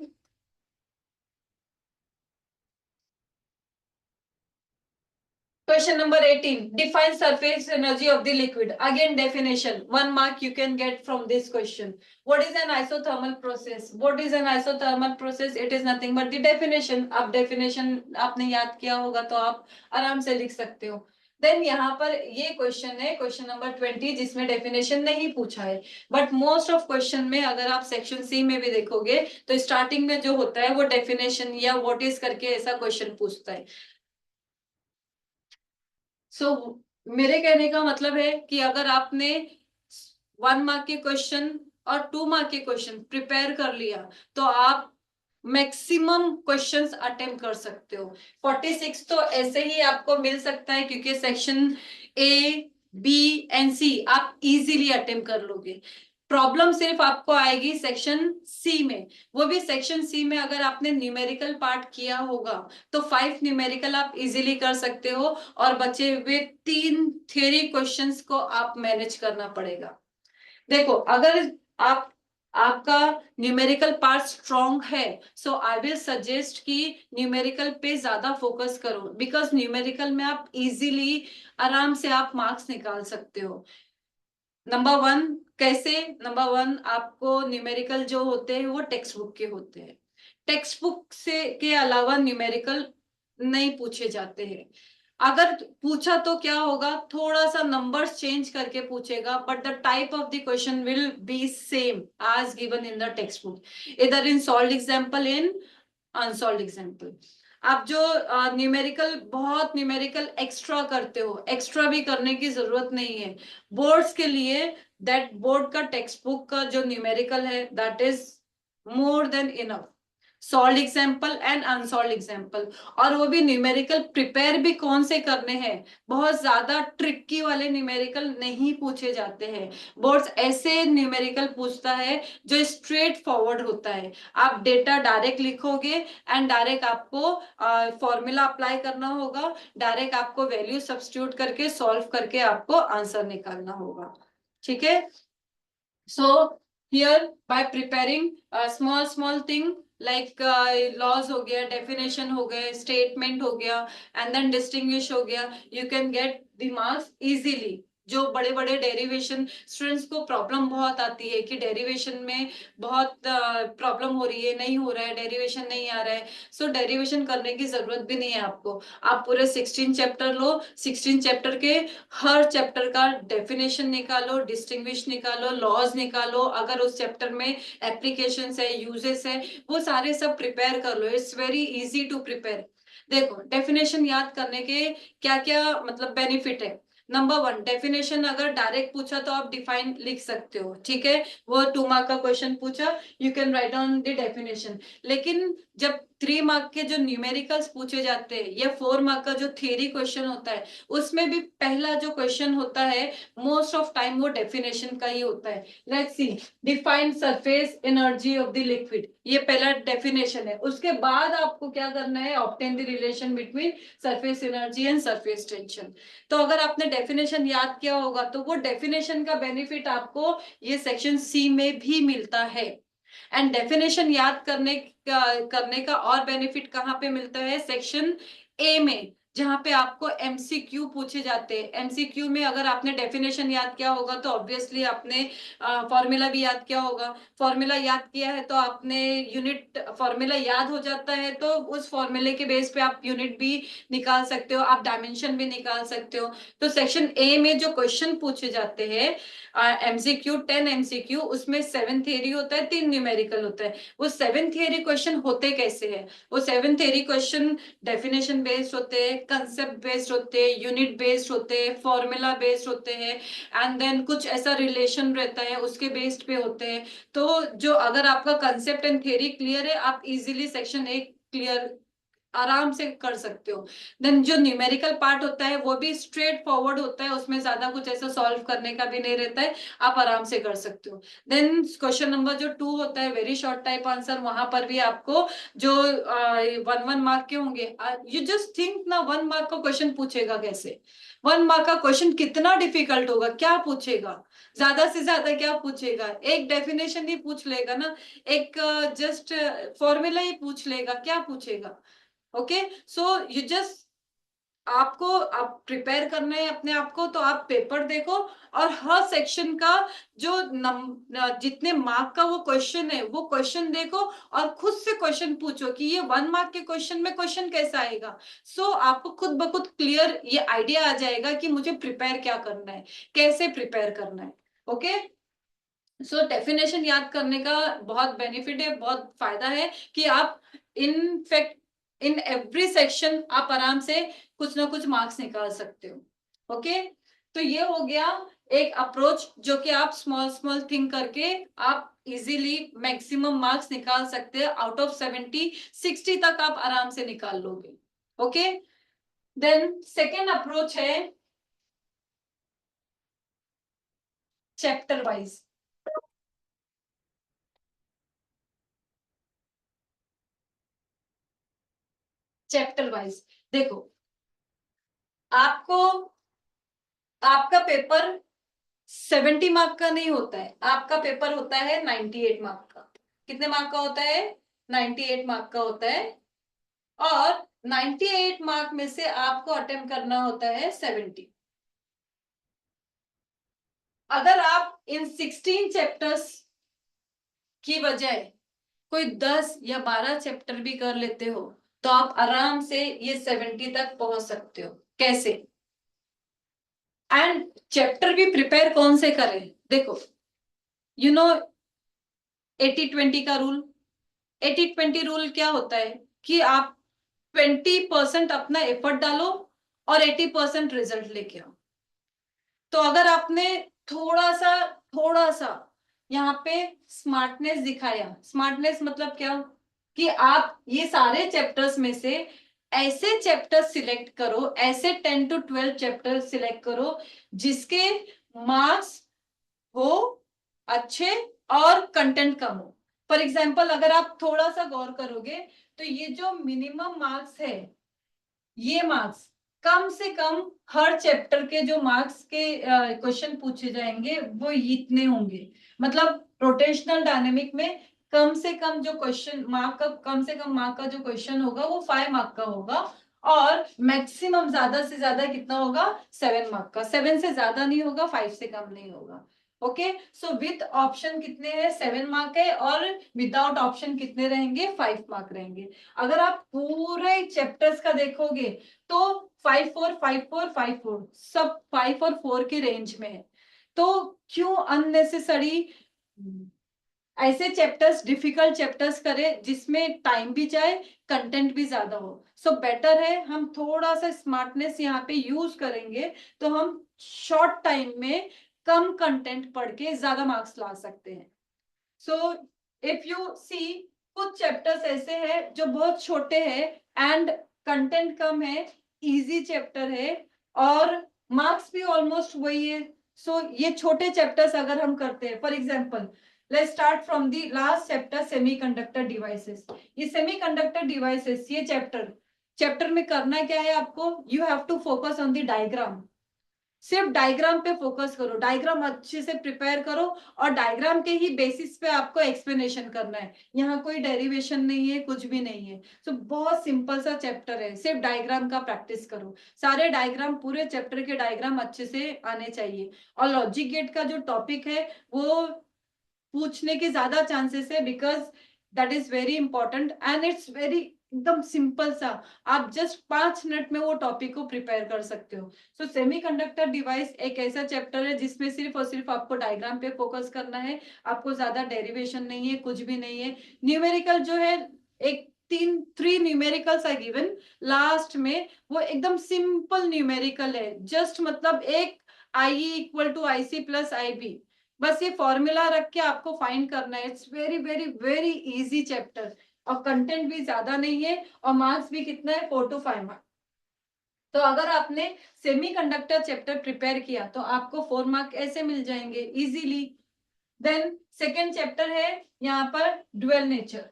question number 18, define surface energy of the liquid. Again definition, 1 mark you can get from this question. What is an isothermal process? What is an isothermal process? It is nothing but the definition. अब definition आपने याद किया होगा तो आप आराम से लिख सकते हो। देन यहाँ पर ये क्वेश्चन है क्वेश्चन नंबर 20 जिसमें डेफिनेशन नहीं पूछा है, बट मोस्ट ऑफ क्वेश्चन में अगर आप सेक्शन सी में भी देखोगे तो स्टार्टिंग में जो होता है वो डेफिनेशन या व्हाट इज करके ऐसा क्वेश्चन पूछता है। मेरे कहने का मतलब है कि अगर आपने 1 मार्क के क्वेश्चन और 2 मार्क के क्वेश्चन प्रिपेयर कर लिया तो आप मैक्सिमम क्वेश्चंस अटेम्प्ट कर सकते हो। 46 तो ऐसे ही आपको मिल सकता है क्योंकि सेक्शन ए बी एंड सी आप इजीली अटेम्प्ट कर लोगे। प्रॉब्लम सिर्फ आपको आएगी सेक्शन सी में, वो भी सेक्शन सी में अगर आपने न्यूमेरिकल पार्ट किया होगा तो 5 न्यूमेरिकल आप इजीली कर सकते हो और बचे हुए 3 थ्योरी क्वेश्चंस को आप मैनेज करना पड़ेगा। देखो अगर आप आपका न्यूमेरिकल पार्ट स्ट्रॉन्ग है सो आई विल सजेस्ट कि न्यूमेरिकल पे ज्यादा फोकस करो, बिकॉज न्यूमेरिकल में आप इजीली आराम से आप मार्क्स निकाल सकते हो। नंबर 1 कैसे? नंबर 1 आपको न्यूमेरिकल जो होते हैं वो टेक्स्ट बुक के होते हैं, टेक्स्ट बुक से के अलावा न्यूमेरिकल नहीं पूछे जाते हैं। अगर पूछा तो क्या होगा, थोड़ा सा नंबर्स चेंज करके पूछेगा but the type of the question will be same as given in the textbook, either in solved example in unsolved example। आप जो न्यूमेरिकल, बहुत न्यूमेरिकल एक्स्ट्रा करते हो, एक्स्ट्रा भी करने की जरूरत नहीं है बोर्ड्स के लिए। दैट बोर्ड का टेक्स्ट बुक का जो न्यूमेरिकल है that is more than enough. Solve example and unsolved example, और वो भी न्यूमेरिकल प्रिपेयर भी कौन से करने हैं, बहुत ज्यादा ट्रिकी वाले न्यूमेरिकल नहीं पूछे जाते हैं। बोर्ड्स ऐसे न्यूमेरिकल पूछता है जो स्ट्रेट फॉरवर्ड होता है। आप डेटा डायरेक्ट लिखोगे एंड डायरेक्ट आपको फॉर्मूला अप्लाई करना होगा, डायरेक्ट आपको वैल्यू सब्स्टिट्यूट करके सॉल्व करके आपको आंसर निकालना होगा। ठीक है। So here by preparing a small small thing like laws हो गया, definition हो गया, statement हो गया, and then distinguish हो गया, you can get the marks easily। जो बड़े बड़े डेरिवेशन स्टूडेंट्स को प्रॉब्लम बहुत आती है कि डेरिवेशन में बहुत प्रॉब्लम हो रही है, नहीं हो रहा है, डेरिवेशन नहीं आ रहा है। सो डेरिवेशन करने की जरूरत भी नहीं है आपको। आप पूरे 16 चैप्टर लो, 16 चैप्टर के हर चैप्टर का डेफिनेशन निकालो, डिस्टिंग्विश निकालो, लॉज निकालो, अगर उस चैप्टर में एप्लीकेशंस है, यूजेस है, वो सारे सब प्रिपेयर कर लो। It's very easy to prepare. देखो डेफिनेशन याद करने के क्या क्या मतलब बेनिफिट है। नंबर वन, डेफिनेशन अगर डायरेक्ट पूछा तो आप डिफाइन लिख सकते हो, ठीक है। वो 2 मार्क का क्वेश्चन पूछा, you can right down the definition. लेकिन जब 3 मार्क के जो न्यूमेरिकल्स पूछे जाते हैं या 4 मार्क का जो थियरी क्वेश्चन होता है, उसमें भी पहला जो क्वेश्चन होता है मोस्ट ऑफ टाइम वो डेफिनेशन का ही होता है। Let's C, define surface energy of the liquid, ये पहला डेफिनेशन है। उसके बाद आपको क्या करना है, obtain the relation between surface energy and surface tension. तो अगर आपने डेफिनेशन याद किया होगा तो वो डेफिनेशन का बेनिफिट आपको ये सेक्शन सी में भी मिलता है। एंड डेफिनेशन याद करने का और बेनिफिट कहाँ पे मिलता है, सेक्शन ए में, जहां पे आपको एमसीक्यू पूछे जाते हैं। एमसीक्यू में अगर आपने डेफिनेशन याद किया होगा तो ऑब्वियसली आपने फॉर्मूला भी याद किया होगा। फॉर्मूला याद किया है तो आपने यूनिट, फॉर्मूला याद हो जाता है तो उस फॉर्मूले के बेस पे आप यूनिट भी निकाल सकते हो, आप डायमेंशन भी निकाल सकते हो। तो सेक्शन ए में जो क्वेश्चन पूछे जाते हैं एमसीक्यू, 10 एमसीक्यू, उसमें 7 थियरी होता है, 3 न्यूमेरिकल होता है। वो 7 थियरी क्वेश्चन होते कैसे हैं, वो 7 थियरी क्वेश्चन डेफिनेशन बेस्ड होते हैं, कंसेप्ट बेस्ड होते हैं, यूनिट बेस्ड होते हैं, फॉर्मूला बेस्ड होते हैं, एंड देन कुछ ऐसा रिलेशन रहता है उसके बेस्ड पे होते हैं। तो जो अगर आपका कंसेप्ट एंड थियरी क्लियर है, आप इजीली सेक्शन ए क्लियर आराम से कर सकते हो। देन जो न्यूमेरिकल पार्ट होता है वो भी स्ट्रेट फॉरवर्ड होता है, उसमें ज्यादा कुछ ऐसा सॉल्व करने का भी नहीं रहता है, आप आराम से कर सकते हो। देन क्वेश्चन नंबर जो 2 होता है, वेरी शॉर्ट टाइप आंसर, वहां पर भी आपको जो 1 1 मार्क के होंगे, यू जस्ट थिंक ना 1 मार्क का क्वेश्चन पूछेगा कैसे, 1 मार्क का क्वेश्चन कितना डिफिकल्ट होगा, क्या पूछेगा, ज्यादा से ज्यादा क्या पूछेगा, एक डेफिनेशन ही पूछ लेगा ना, एक जस्ट फॉर्मूला ही पूछ लेगा, क्या पूछेगा। ओके, सो यू जस्ट, आपको आप प्रिपेयर करना है अपने आप को, तो आप पेपर देखो और हर सेक्शन का जो जितने मार्क का वो क्वेश्चन है वो क्वेश्चन देखो और खुद से क्वेश्चन पूछो कि ये 1 मार्क के क्वेश्चन में क्वेश्चन कैसा आएगा। सो आपको खुद ब खुद क्लियर ये आइडिया आ जाएगा कि मुझे प्रिपेयर क्या करना है, कैसे प्रिपेयर करना है। ओके, सो डेफिनेशन याद करने का बहुत बेनिफिट है, बहुत फायदा है कि आप in fact in every section आप आराम से कुछ ना कुछ मार्क्स निकाल सकते हो। ओके, तो ये हो गया एक अप्रोच जो कि आप स्मॉल स्मॉल थिंग करके आप इजीली मैक्सिमम मार्क्स निकाल सकते हैं। आउट ऑफ 70 60 तक आप आराम से निकाल लोगे। ओके, देन सेकेंड अप्रोच है चैप्टर वाइज। चैप्टर वाइज देखो, आपको आपका पेपर 70 मार्क का नहीं होता है, आपका पेपर होता है 98 मार्क का। कितने मार्क का होता है, 98 मार्क का होता है। और 98 मार्क में से आपको अटेम्प्ट करना होता है 70। अगर आप इन 16 चैप्टर्स की बजाय कोई 10 या 12 चैप्टर भी कर लेते हो तो आप आराम से ये 70 तक पहुंच सकते हो। कैसे, एंड चैप्टर भी प्रिपेयर कौन से करें, देखो यू नो 80-20 का रूल। 80-20 रूल क्या होता है कि आप 20% अपना एफर्ट डालो और 80% रिजल्ट लेके आओ। तो अगर आपने थोड़ा सा यहाँ पे स्मार्टनेस दिखाया, स्मार्टनेस मतलब क्या, कि आप ये सारे चैप्टर्स में से ऐसे चैप्टर सिलेक्ट करो, ऐसे 10 to 12 चैप्टर सिलेक्ट करो जिसके मार्क्स हो अच्छे और कंटेंट कम हो। फॉर एग्जाम्पल अगर आप थोड़ा सा गौर करोगे तो ये जो मिनिमम मार्क्स है, ये मार्क्स कम से कम हर चैप्टर के जो मार्क्स के क्वेश्चन पूछे जाएंगे वो इतने होंगे। मतलब रोटेशनल डायनेमिक में कम से कम जो क्वेश्चन मार्क का, कम से कम मार्क का जो क्वेश्चन होगा वो 5 मार्क का होगा, और मैक्सिमम ज्यादा से ज्यादा कितना होगा, 7 मार्क का। 7 से ज्यादा नहीं होगा, 5 से कम नहीं होगा। ओके, सो विथ ऑप्शन कितने हैं, 7 मार्क है, और विदाउट ऑप्शन कितने रहेंगे, 5 मार्क रहेंगे। अगर आप पूरे चैप्टर्स का देखोगे तो 5 4 5 4 5 4 सब 5 और 4 के रेंज में है। तो क्यों अननेसेसरी ऐसे चैप्टर्स, डिफिकल्ट चैप्टर्स करें जिसमें टाइम भी जाए, कंटेंट भी ज्यादा हो। सो बेटर है हम थोड़ा सा स्मार्टनेस यहाँ पे यूज करेंगे तो हम शॉर्ट टाइम में कम कंटेंट पढ़ के ज्यादा मार्क्स ला सकते हैं। सो इफ यू सी, कुछ चैप्टर्स ऐसे हैं जो बहुत छोटे हैं एंड कंटेंट कम है, इजी चैप्टर है और मार्क्स भी ऑलमोस्ट वही है। सो ये छोटे चैप्टर्स अगर हम करते हैं, for example let's start from the last chapter, semiconductor devices. ये सेमीकंडक्टर डिवाइसेस, ये चैप्टर में करना क्या है आपको, you have to focus on the diagram. सिर्फ डायग्राम पे फोकस करो, डायग्राम अच्छे से प्रिपेयर करो और डायग्राम के ही बेसिस पे आपको एक्सप्लेनेशन करना है। यहाँ कोई डेरिवेशन नहीं है, कुछ भी नहीं है। तो बहुत सिंपल सा चैप्टर है, सिर्फ डायग्राम का प्रैक्टिस करो। सारे डायग्राम, पूरे चैप्टर के डायग्राम अच्छे से आने चाहिए। और लॉजिक गेट का जो टॉपिक है वो पूछने के ज्यादा चांसेस है, because that is very important and it's very एकदम सिंपल सा। आप जस्ट 5 मिनट में वो टॉपिक को प्रिपेयर कर सकते हो। सो सेमीकंडक्टर डिवाइस एक ऐसा चैप्टर है जिसमें सिर्फ और सिर्फ आपको डायग्राम पे फोकस करना है। आपको ज्यादा डेरिवेशन नहीं है, कुछ भी नहीं है। न्यूमेरिकल जो है, एक 3 न्यूमेरिकल्स है गिवन लास्ट में, वो एकदम सिंपल न्यूमेरिकल है। जस्ट मतलब एक I equal to I C plus I B, बस ये फॉर्मूला रख के आपको फाइंड करना है। It's very very very easy chapter और कंटेंट भी ज्यादा नहीं है और मार्क्स भी कितना है, 4 to 5 मार्क्स। तो अगर आपने सेमीकंडक्टर चैप्टर प्रिपेयर किया तो आपको 4 मार्क ऐसे मिल जाएंगे इजीली। देन सेकेंड चैप्टर है यहाँ पर dual nature.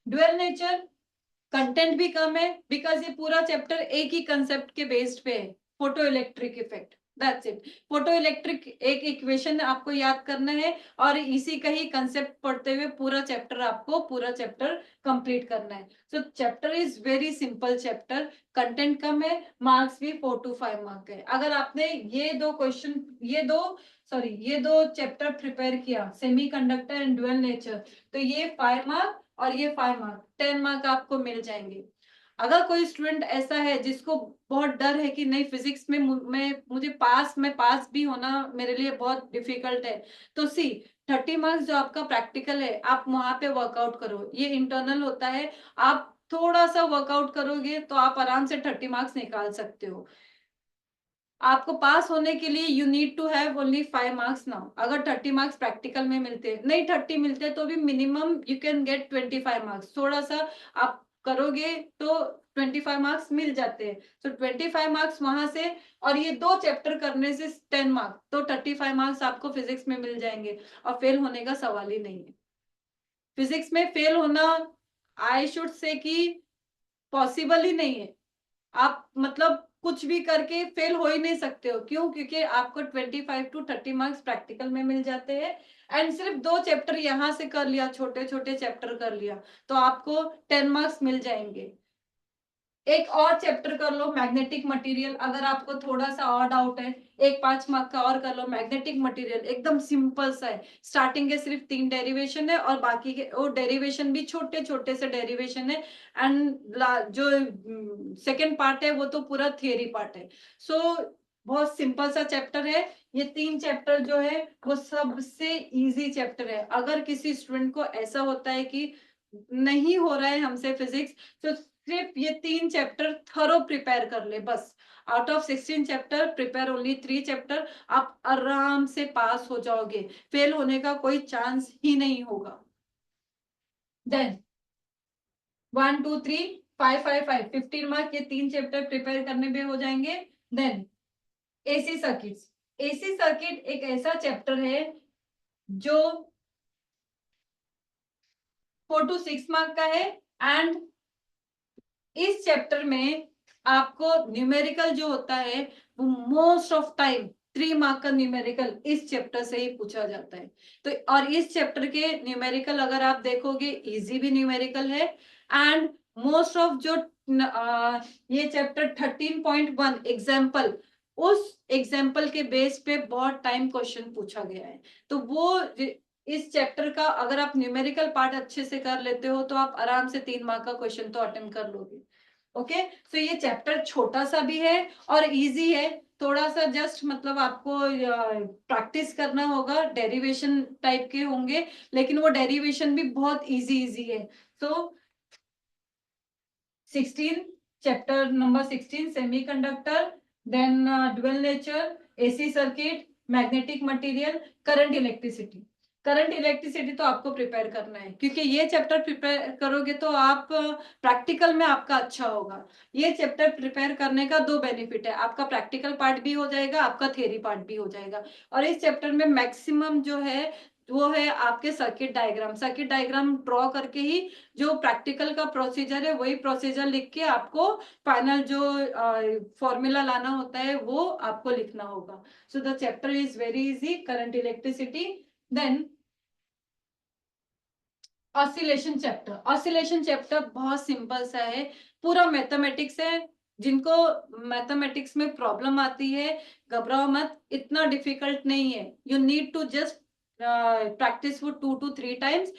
Dual nature content भी कम है, बिकॉज ये पूरा चैप्टर एक ही कंसेप्ट के बेस्ड पे है, photo electric effect, that's it. Photo electric एक इक्वेशन आपको याद करना है और इसी का ही कंसेप्ट पढ़ते हुए पूरा चैप्टर कंप्लीट करना है। So chapter is very simple chapter, content कम है, मार्क्स भी 4 to 5 मार्क है। अगर आपने ये दो चैप्टर प्रिपेयर किया, semi conductor and dual nature, तो ये 5 मार्क और ये 5 मार्क, 10 मार्क आपको मिल जाएंगे। अगर कोई स्टूडेंट ऐसा है जिसको बहुत डर है कि नहीं फिजिक्स में मैं पास भी होना मेरे लिए बहुत डिफिकल्ट है, तो 30 मार्क्स जो आपका प्रैक्टिकल है आप वहां पे वर्कआउट करो। ये इंटरनल होता है, आप थोड़ा सा वर्कआउट करोगे तो आप आराम से 30 मार्क्स निकाल सकते हो। आपको पास होने के लिए you need to have only 5 marks now. अगर 30 मार्क्स प्रैक्टिकल में मिलते, नहीं 30 मिलते तो भी minimum you can get 25 marks. थोड़ा सा आप करोगे तो 25 मार्क्स मिल जाते हैं। तो 25 मार्क्स वहां से, और ये 2 चैप्टर करने से 10 मार्क्स, तो 35 मार्क्स आपको फिजिक्स में मिल जाएंगे और फेल होने का सवाल ही नहीं है। फिजिक्स में फेल होना, आई शुड से कि पॉसिबल ही नहीं है। आप मतलब कुछ भी करके फेल हो ही नहीं सकते हो। क्यों? क्योंकि आपको 25 to 30 मार्क्स प्रैक्टिकल में मिल जाते हैं एंड सिर्फ 2 चैप्टर यहाँ से कर लिया, छोटे छोटे चैप्टर कर लिया, तो आपको 10 मार्क्स मिल जाएंगे। एक और चैप्टर कर लो मैग्नेटिक मटेरियल, अगर आपको थोड़ा सा और डाउट है, एक 5 मार्क का और कर लो मैग्नेटिक मटेरियल, एकदम सिंपल सा है। स्टार्टिंग के सिर्फ 3 डेरिवेशन है और बाकी के वो डेरिवेशन भी छोटे छोटे से डेरिवेशन है एंड जो सेकेंड पार्ट है वो तो पूरा थियरी पार्ट है। सो बहुत सिंपल सा चैप्टर है। ये 3 चैप्टर जो है वो सबसे इजी चैप्टर है। अगर किसी स्टूडेंट को ऐसा होता है कि नहीं हो रहा है हमसे फिजिक्स, तो सिर्फ ये 3 चैप्टर थरो प्रिपेयर कर ले बस। Out of 16 chapter prepare only 3 chapter, आप आराम से पास हो जाओगे, फेल होने का कोई चांस ही नहीं होगा। देन 1 2 3 5 5 5 15 मार्क ये 3 चैप्टर प्रिपेयर करने में हो जाएंगे। Then AC circuits, AC circuit एक ऐसा चैप्टर है जो 4 to 6 मार्क का है, एंड इस चैप्टर में आपको न्यूमेरिकल जो होता है वो मोस्ट ऑफ टाइम 3 मार्क का न्यूमेरिकल इस चैप्टर से ही पूछा जाता है। तो और इस चैप्टर के न्यूमेरिकल अगर आप देखोगे इजी भी न्यूमेरिकल है, एंड मोस्ट ऑफ जो ये चैप्टर 13.1 एग्जाम्पल, उस एग्जाम्पल के बेस पे बहुत टाइम क्वेश्चन पूछा गया है। तो वो इस चैप्टर का अगर आप न्यूमेरिकल पार्ट अच्छे से कर लेते हो तो आप आराम से 3 मार्क का क्वेश्चन तो अटेम्प्ट कर लोगे। ओके, तो ये चैप्टर छोटा सा भी है और इजी है, थोड़ा सा जस्ट मतलब आपको प्रैक्टिस करना होगा, डेरिवेशन टाइप के होंगे, लेकिन वो डेरिवेशन भी बहुत इजी इजी है। तो 16 chapter number 16 semiconductor, then dual nature, AC circuit, magnetic material, current electricity. Current electricity तो आपको प्रिपेयर करना है, क्योंकि ये चैप्टर प्रिपेयर करोगे तो आप प्रैक्टिकल में आपका अच्छा होगा। ये चैप्टर प्रिपेयर करने का 2 बेनिफिट है, आपका प्रैक्टिकल पार्ट भी हो जाएगा, आपका थ्योरी पार्ट भी हो जाएगा। और इस चैप्टर में मैक्सिमम जो है वो है आपके circuit diagram, circuit diagram draw करके ही जो प्रैक्टिकल का प्रोसीजर है वही प्रोसीजर लिख के आपको फाइनल जो फॉर्मूला लाना होता है वो आपको लिखना होगा। So the chapter is very easy, current electricity. Then oscillation chapter, oscillation chapter बहुत सिंपल सा है, पूरा मैथमेटिक्स है। जिनको मैथमेटिक्स में प्रॉब्लम आती है घबराओ मत, इतना डिफिकल्ट नहीं है, you need to just practice for 2 to 3 times.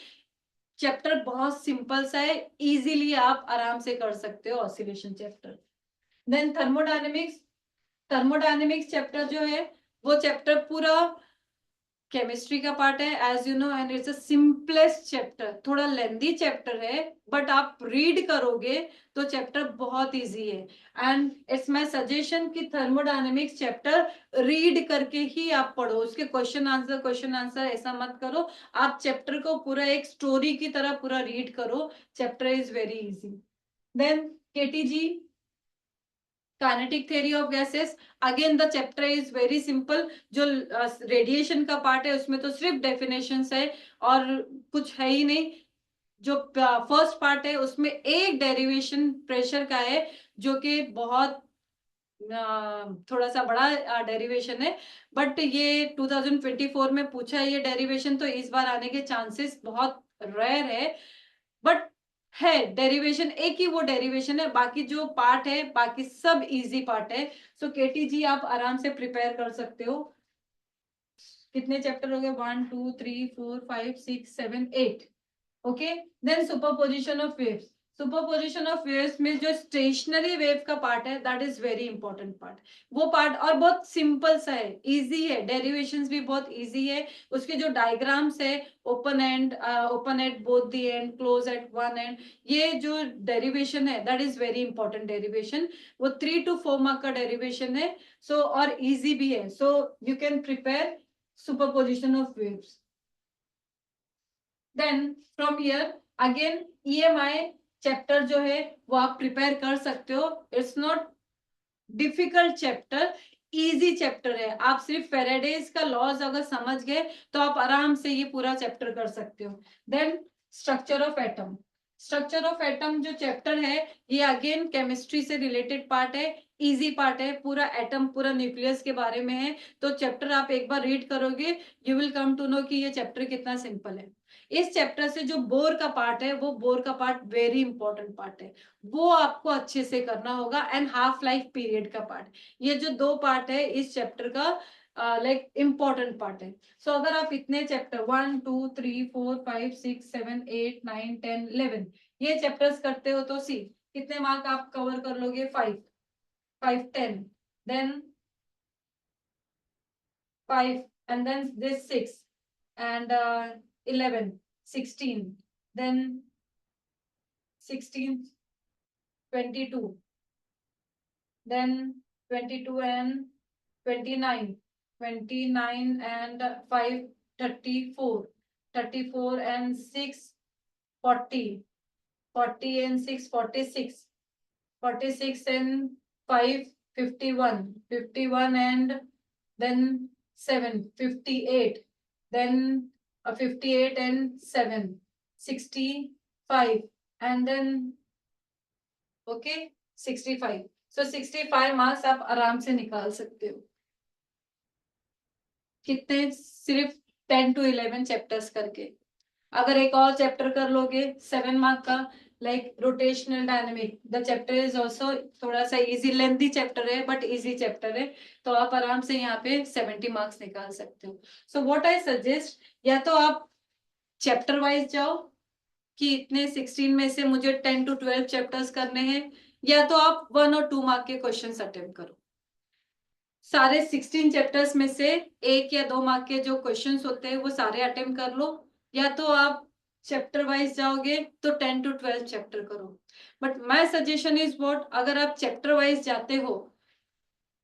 Chapter बहुत सिंपल सा है, इजीली आप आराम से कर सकते हो oscillation chapter. Then thermodynamics, thermodynamics chapter जो है वो चैप्टर पूरा केमिस्ट्री का पार्ट है as you know, and it's a simplest chapter, थोड़ा लेंदी चैप्टर है बट आप रीड करोगे तो चैप्टर बहुत इजी है। एंड इट्स माय सजेशन कि थर्मोडायनेमिक्स चैप्टर रीड करके ही आप पढ़ो, उसके क्वेश्चन आंसर ऐसा मत करो, आप चैप्टर को पूरा एक स्टोरी की तरह पूरा रीड करो, chapter is very easy. Then KTG, kinetic theory of gases, again the chapter is very simple, जो रेडिएशन का पार्ट है उसमें तो सिर्फ डेफिनेशंस है और कुछ है ही नहीं। जो फर्स्ट पार्ट है उसमें एक डेरिवेशन प्रेशर का है जो कि बहुत थोड़ा सा बड़ा डेरिवेशन है, बट ये 2024 में पूछा है ये डेरिवेशन, तो इस बार आने के चांसेस बहुत रेयर है, बट है डेरिवेशन, एक ही वो डेरिवेशन है, बाकी जो पार्ट है बाकी सब इजी पार्ट है। सो केटीजी आप आराम से प्रिपेयर कर सकते हो। कितने चैप्टर हो गए, 1 2 3 4 5 6 7 8। Okay, then superposition of waves, superposition of waves में जो स्टेशनरी वेव का पार्ट है that is very important part, वो पार्ट और बहुत सिंपल सा है, इजी है, डेरिवेशंस भी बहुत इजी है, उसके जो डायग्राम्स है open at both the end, close eight one and, ये जो डेरिवेशन है that is very important derivation, वो 3 to 4 मार्क का डेरिवेशन है। सो और इजी भी है, so you can prepare superposition of waves. Then from here again EMI chapter जो है वो आप प्रिपेयर कर सकते हो, it's not difficult chapter, easy chapter है, आप सिर्फ फेराडेज का लॉज अगर समझ गए तो आप आराम से ये पूरा चैप्टर कर सकते हो। Then structure of atom, structure of atom जो चैप्टर है ये अगेन केमिस्ट्री से रिलेटेड पार्ट है, इजी पार्ट है, पूरा एटम पूरा न्यूक्लियस के बारे में है, तो चैप्टर आप एक बार रीड करोगे you will come to know कि ये चैप्टर कितना सिंपल है। इस चैप्टर से जो बोर का पार्ट है वो बोर का पार्ट वेरी इंपॉर्टेंट पार्ट है, वो आपको अच्छे से करना होगा, एंड हाफ लाइफ पीरियड का पार्ट, ये जो 2 पार्ट है इस चैप्टर का लाइक इम्पोर्टेंट पार्ट है। सो अगर आप इतने चैप्टर 1 2 3 4 5 6 7 8 9 10 11 ये चैप्टर्स करते हो तो सी कितने मार्क आप कवर कर लोगे, 5 5 10, then 5 and then this 6 and 11 16, then 16 22, then 22 and 29, 29 and 5, 34, 34 and 6, 40, 40 and 6, 46, 46 and 5, 51, 51 and then 7, 58, then 58 and 7, 65, and then okay 65. So 65 marks आप आराम से निकाल सकते हो। कितने? सिर्फ 10 to 11 चैप्टर्स करके। अगर एक और चैप्टर कर लोगे 7 मार्क का, like rotational dynamic, the chapter is also थोड़ा सा इजी, लेंथी चैप्टर है बट इजी चैप्टर है, तो आप आराम से यहाँ पे 70 मार्क्स निकाल सकते हो। सो व्हाट आई सजेस्ट, या तो आप चैप्टर वाइज जाओ कि इतने 16 में से मुझे 10 to 12 चैप्टर्स करने हैं, या तो आप 1 और 2 मार्क के क्वेश्चन अटेम्प्ट करो। सारे 16 चैप्टर्स में से 1 या 2 मार्क के जो क्वेश्चंस होते हैं वो सारे अटेम्प्ट कर लो, या तो आप चैप्टर वाइज जाओगे तो 10 to 12 चैप्टर करो। But my suggestion is what, अगर आप चैप्टर वाइज जाते हो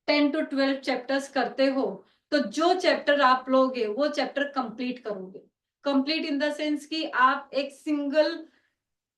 10 to 12 चैप्टर्स करते हो, तो जो चैप्टर आप लोगे वो चैप्टर कंप्लीट करोगे। कंप्लीट इन द सेंस कि आप एक सिंगल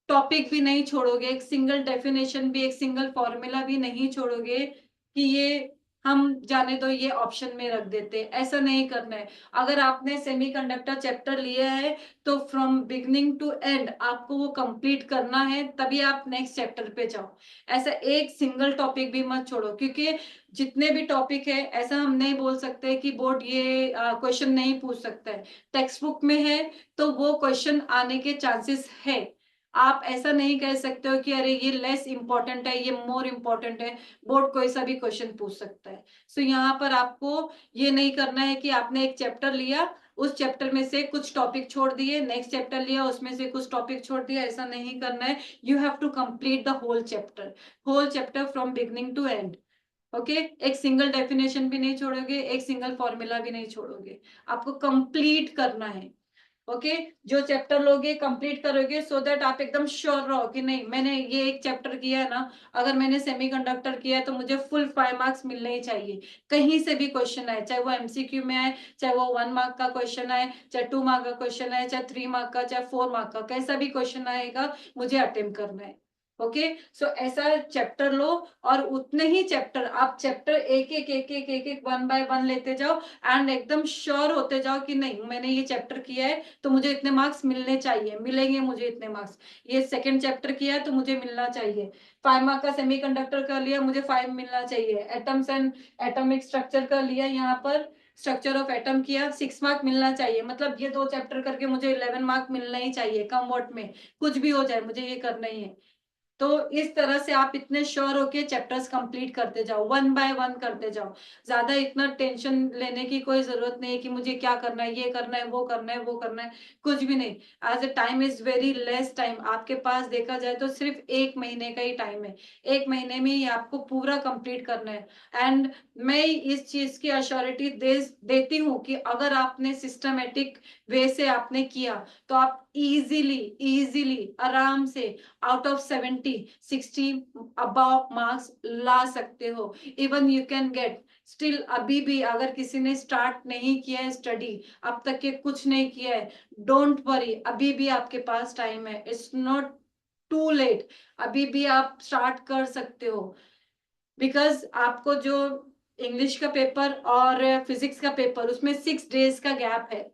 टॉपिक भी नहीं छोड़ोगे, एक सिंगल डेफिनेशन भी, एक सिंगल फॉर्मूला भी नहीं छोड़ोगे कि ये हम जाने दो ये ऑप्शन में रख देते, ऐसा नहीं करना है। अगर आपने सेमीकंडक्टर चैप्टर लिया है तो फ्रॉम बिगिनिंग टू एंड आपको वो कंप्लीट करना है, तभी आप नेक्स्ट चैप्टर पे जाओ। ऐसा एक सिंगल टॉपिक भी मत छोड़ो, क्योंकि जितने भी टॉपिक है ऐसा हम नहीं बोल सकते कि बोर्ड ये क्वेश्चन नहीं पूछ सकता है। टेक्स्ट बुक में है तो वो क्वेश्चन आने के चांसेस है। आप ऐसा नहीं कह सकते हो कि अरे ये लेस इंपॉर्टेंट है, ये मोर इंपॉर्टेंट है, बोर्ड कोई सा भी क्वेश्चन पूछ सकता है। सो यहाँ पर आपको ये नहीं करना है कि आपने एक चैप्टर लिया, उस चैप्टर में से कुछ टॉपिक छोड़ दिए, नेक्स्ट चैप्टर लिया उसमें से कुछ टॉपिक छोड़ दिया, ऐसा नहीं करना है। You have to complete the whole chapter from beginning to end. Okay, एक सिंगल डेफिनेशन भी नहीं छोड़ोगे, एक सिंगल फॉर्मूला भी नहीं छोड़ोगे, आपको कंप्लीट करना है। ओके जो चैप्टर लोगे कंप्लीट करोगे, सो दैट आप एकदम श्योर रहो कि नहीं मैंने ये एक चैप्टर किया है ना, अगर मैंने सेमीकंडक्टर किया है तो मुझे फुल 5 मार्क्स मिलने ही चाहिए। कहीं से भी क्वेश्चन आए, चाहे वो एमसीक्यू में आए, चाहे वो 1 मार्क का क्वेश्चन आए, चाहे 2 मार्क का क्वेश्चन आए, चाहे 3 मार्क का, चाहे 4 मार्क का, कैसा भी क्वेश्चन आएगा मुझे अटेम्प्ट करना है। ओके सो ऐसा चैप्टर लो, और उतने ही चैप्टर आप चैप्टर एक एक 1 बाय 1 लेते जाओ, एंड एकदम श्योर होते जाओ कि नहीं मैंने ये चैप्टर किया है तो मुझे इतने मार्क्स मिलने चाहिए, मिलेंगे मुझे इतने मार्क्स। ये सेकंड चैप्टर किया है तो मुझे मिलना चाहिए। 5 मार्क का सेमीकंडक्टर कर लिया, मुझे 5 मिलना चाहिए। एटम्स एंड एटॉमिक स्ट्रक्चर कर लिया, यहाँ पर स्ट्रक्चर ऑफ एटम किया, 6 मार्क मिलना चाहिए। मतलब ये 2 चैप्टर करके मुझे 11 मार्क मिलना ही चाहिए, कम वोट में कुछ भी हो जाए मुझे ये करना ही है। तो इस तरह से आप इतने श्योर होके चैप्टर्स कंप्लीट करते जाओ, 1 बाय 1 करते जाओ। ज्यादा इतना टेंशन लेने की कोई जरूरत नहीं है कि मुझे क्या करना है, ये करना है, वो करना है, वो करना है, कुछ भी नहीं। As a time is very less time आपके पास, देखा जाए तो सिर्फ 1 महीने का ही टाइम है। 1 महीने में ही आपको पूरा कंप्लीट करना है। एंड मैं इस चीज की अश्योरिटी देती हूँ कि अगर आपने सिस्टमेटिक वे से आपने किया तो आप इजीली इजीली आराम से आउट ऑफ 70 60 अबाव मार्क्स ला सकते हो। Even you can get still, अभी भी अगर किसी ने स्टार्ट नहीं किया है स्टडी, अब तक के कुछ नहीं किया है, डोंट वरी, अभी भी आपके पास टाइम है। इट्स नॉट टू लेट, अभी भी आप स्टार्ट कर सकते हो। बिकॉज आपको जो इंग्लिश का पेपर और फिजिक्स का पेपर उसमें 6 डेज का गैप है,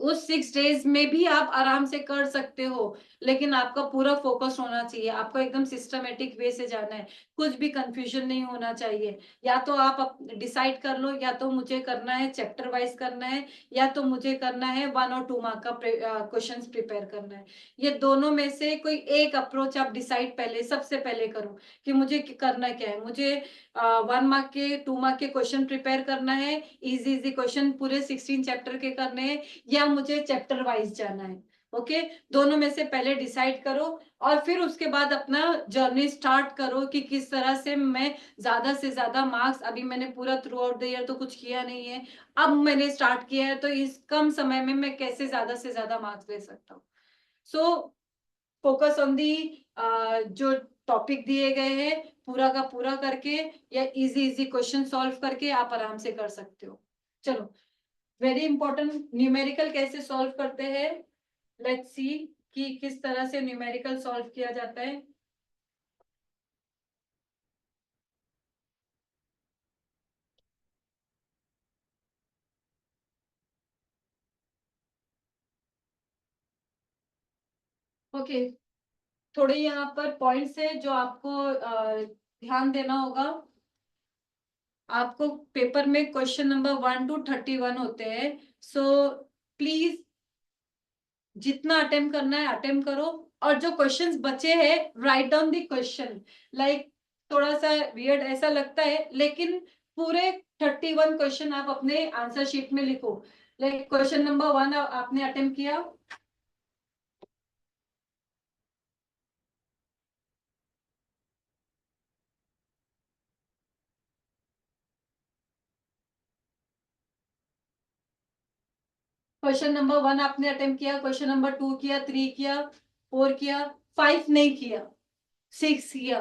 उस 6 डेज में भी आप आराम से कर सकते हो। लेकिन आपका पूरा फोकस होना चाहिए, आपको एकदम सिस्टमेटिक वे से जाना है, कुछ भी कंफ्यूजन नहीं होना चाहिए। या तो आप डिसाइड कर लो, या तो मुझे करना है चैप्टर वाइज करना है, या तो मुझे करना है 1 और 2 मार्क का क्वेश्चंस प्रिपेयर करना है। ये दोनों में से कोई एक अप्रोच आप डिसाइड पहले, सबसे पहले करो कि मुझे करना क्या है। मुझे 1 मार्क के 2 मार्क के क्वेश्चन प्रिपेयर करना है, इजी इजी क्वेश्चन पूरे 16 चैप्टर के करने हैं, या मुझे चैप्टर वाइज जाना है। ओके दोनों में से पहले डिसाइड करो, और फिर उसके बाद अपना जर्नी स्टार्ट करो कि किस तरह से मैं ज्यादा से ज्यादा मार्क्स, अभी मैंने पूरा थ्रू आउट द ईयर तो कुछ किया नहीं है, अब मैंने स्टार्ट किया है तो इस कम समय में मैं कैसे ज्यादा से ज्यादा मार्क्स ले सकता हूँ। सो फोकस ऑन दी जो टॉपिक दिए गए हैं पूरा का पूरा करके या इजी इजी क्वेश्चन सॉल्व करके आप आराम से कर सकते हो। चलो, वेरी इंपॉर्टेंट, न्यूमेरिकल कैसे सॉल्व करते हैं, लेट्स सी कि किस तरह से न्यूमेरिकल सॉल्व किया जाता है। ओके, थोड़े यहाँ पर पॉइंट्स है जो आपको ध्यान देना होगा। आपको पेपर में क्वेश्चन नंबर 1 to 31 होते हैं, सो प्लीज जितना अटेम्प्ट करना है अटेम्प्ट करो, और जो क्वेश्चंस बचे हैं right down the question. Like थोड़ा सा वियर्ड ऐसा लगता है, लेकिन पूरे 31 क्वेश्चन आप अपने आंसर शीट में लिखो। लाइक क्वेश्चन नंबर 1 आपने अटेम्प्ट किया, क्वेश्चन नंबर 1 आपने अटेम्प्ट किया, क्वेश्चन नंबर 2 किया, 3 किया, 4 किया, 5 नहीं किया, 6 किया,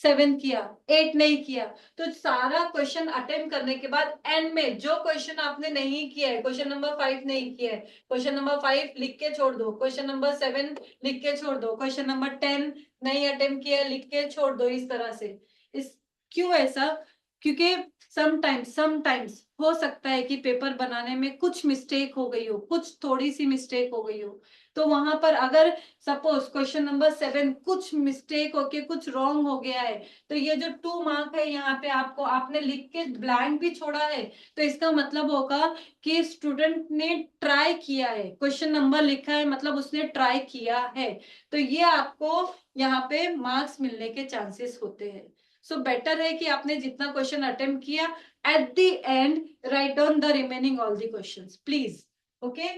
7 किया, 8 नहीं किया। तो सारा क्वेश्चन अटेम्प्ट करने के बाद एंड में जो क्वेश्चन आपने नहीं किया है, क्वेश्चन नंबर 5 नहीं किया है, क्वेश्चन नंबर 5 लिख के छोड़ दो, क्वेश्चन नंबर 7 लिख के छोड़ दो, क्वेश्चन नंबर 10 नहीं अटेम्प्ट किया, लिख के छोड़ दो। इस तरह से, इस क्यों ऐसा, क्योंकि समटाइम्स हो सकता है कि पेपर बनाने में कुछ मिस्टेक हो गई हो, कुछ थोड़ी सी मिस्टेक हो गई हो, तो वहां पर अगर सपोज क्वेश्चन नंबर 7 कुछ मिस्टेक होके कुछ रॉन्ग हो गया है, तो ये जो 2 मार्क है यहाँ पे आपको, आपने लिख के ब्लैंक भी छोड़ा है, तो इसका मतलब होगा कि स्टूडेंट ने ट्राई किया है, क्वेश्चन नंबर लिखा है मतलब उसने ट्राई किया है, तो ये आपको यहाँ पे मार्क्स मिलने के चांसेस होते हैं। सो बेटर है कि आपने जितना क्वेश्चन अटेम्प्ट किया, at the end write down the remaining all the questions please. Okay,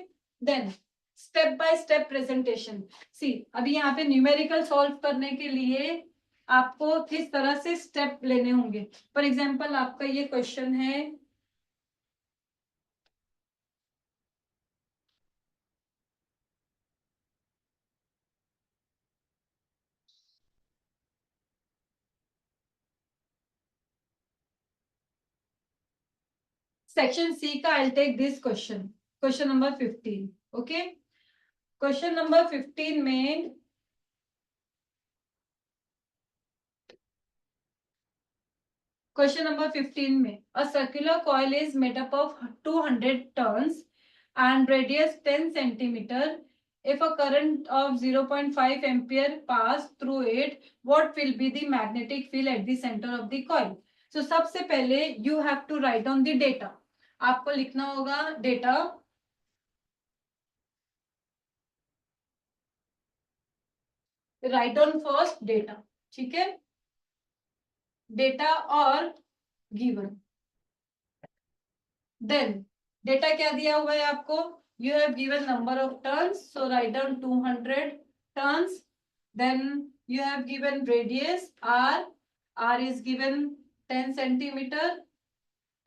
then step by step presentation. See, अभी यहाँ पे न्यूमेरिकल सॉल्व करने के लिए आपको किस तरह से स्टेप लेने होंगे। फॉर एग्जांपल आपका ये क्वेश्चन है, सेक्शन सी का, I take this question, question number 15। Okay, question number 15 में, क्वेश्चन नंबर 15 में, a circular coil is made up of 200 turns and radius 10 centimeter. If a current of 0.5 ampere pass through it, what will be the magnetic field at the center of the coil? So सबसे पहले you have to write down the data. आपको लिखना होगा data, write down first data, ठीक है, data और given, then data क्या दिया हुआ है आपको, you have given number of turns, so write down 200 turns, then you have given radius r, r is given 10 centimeter,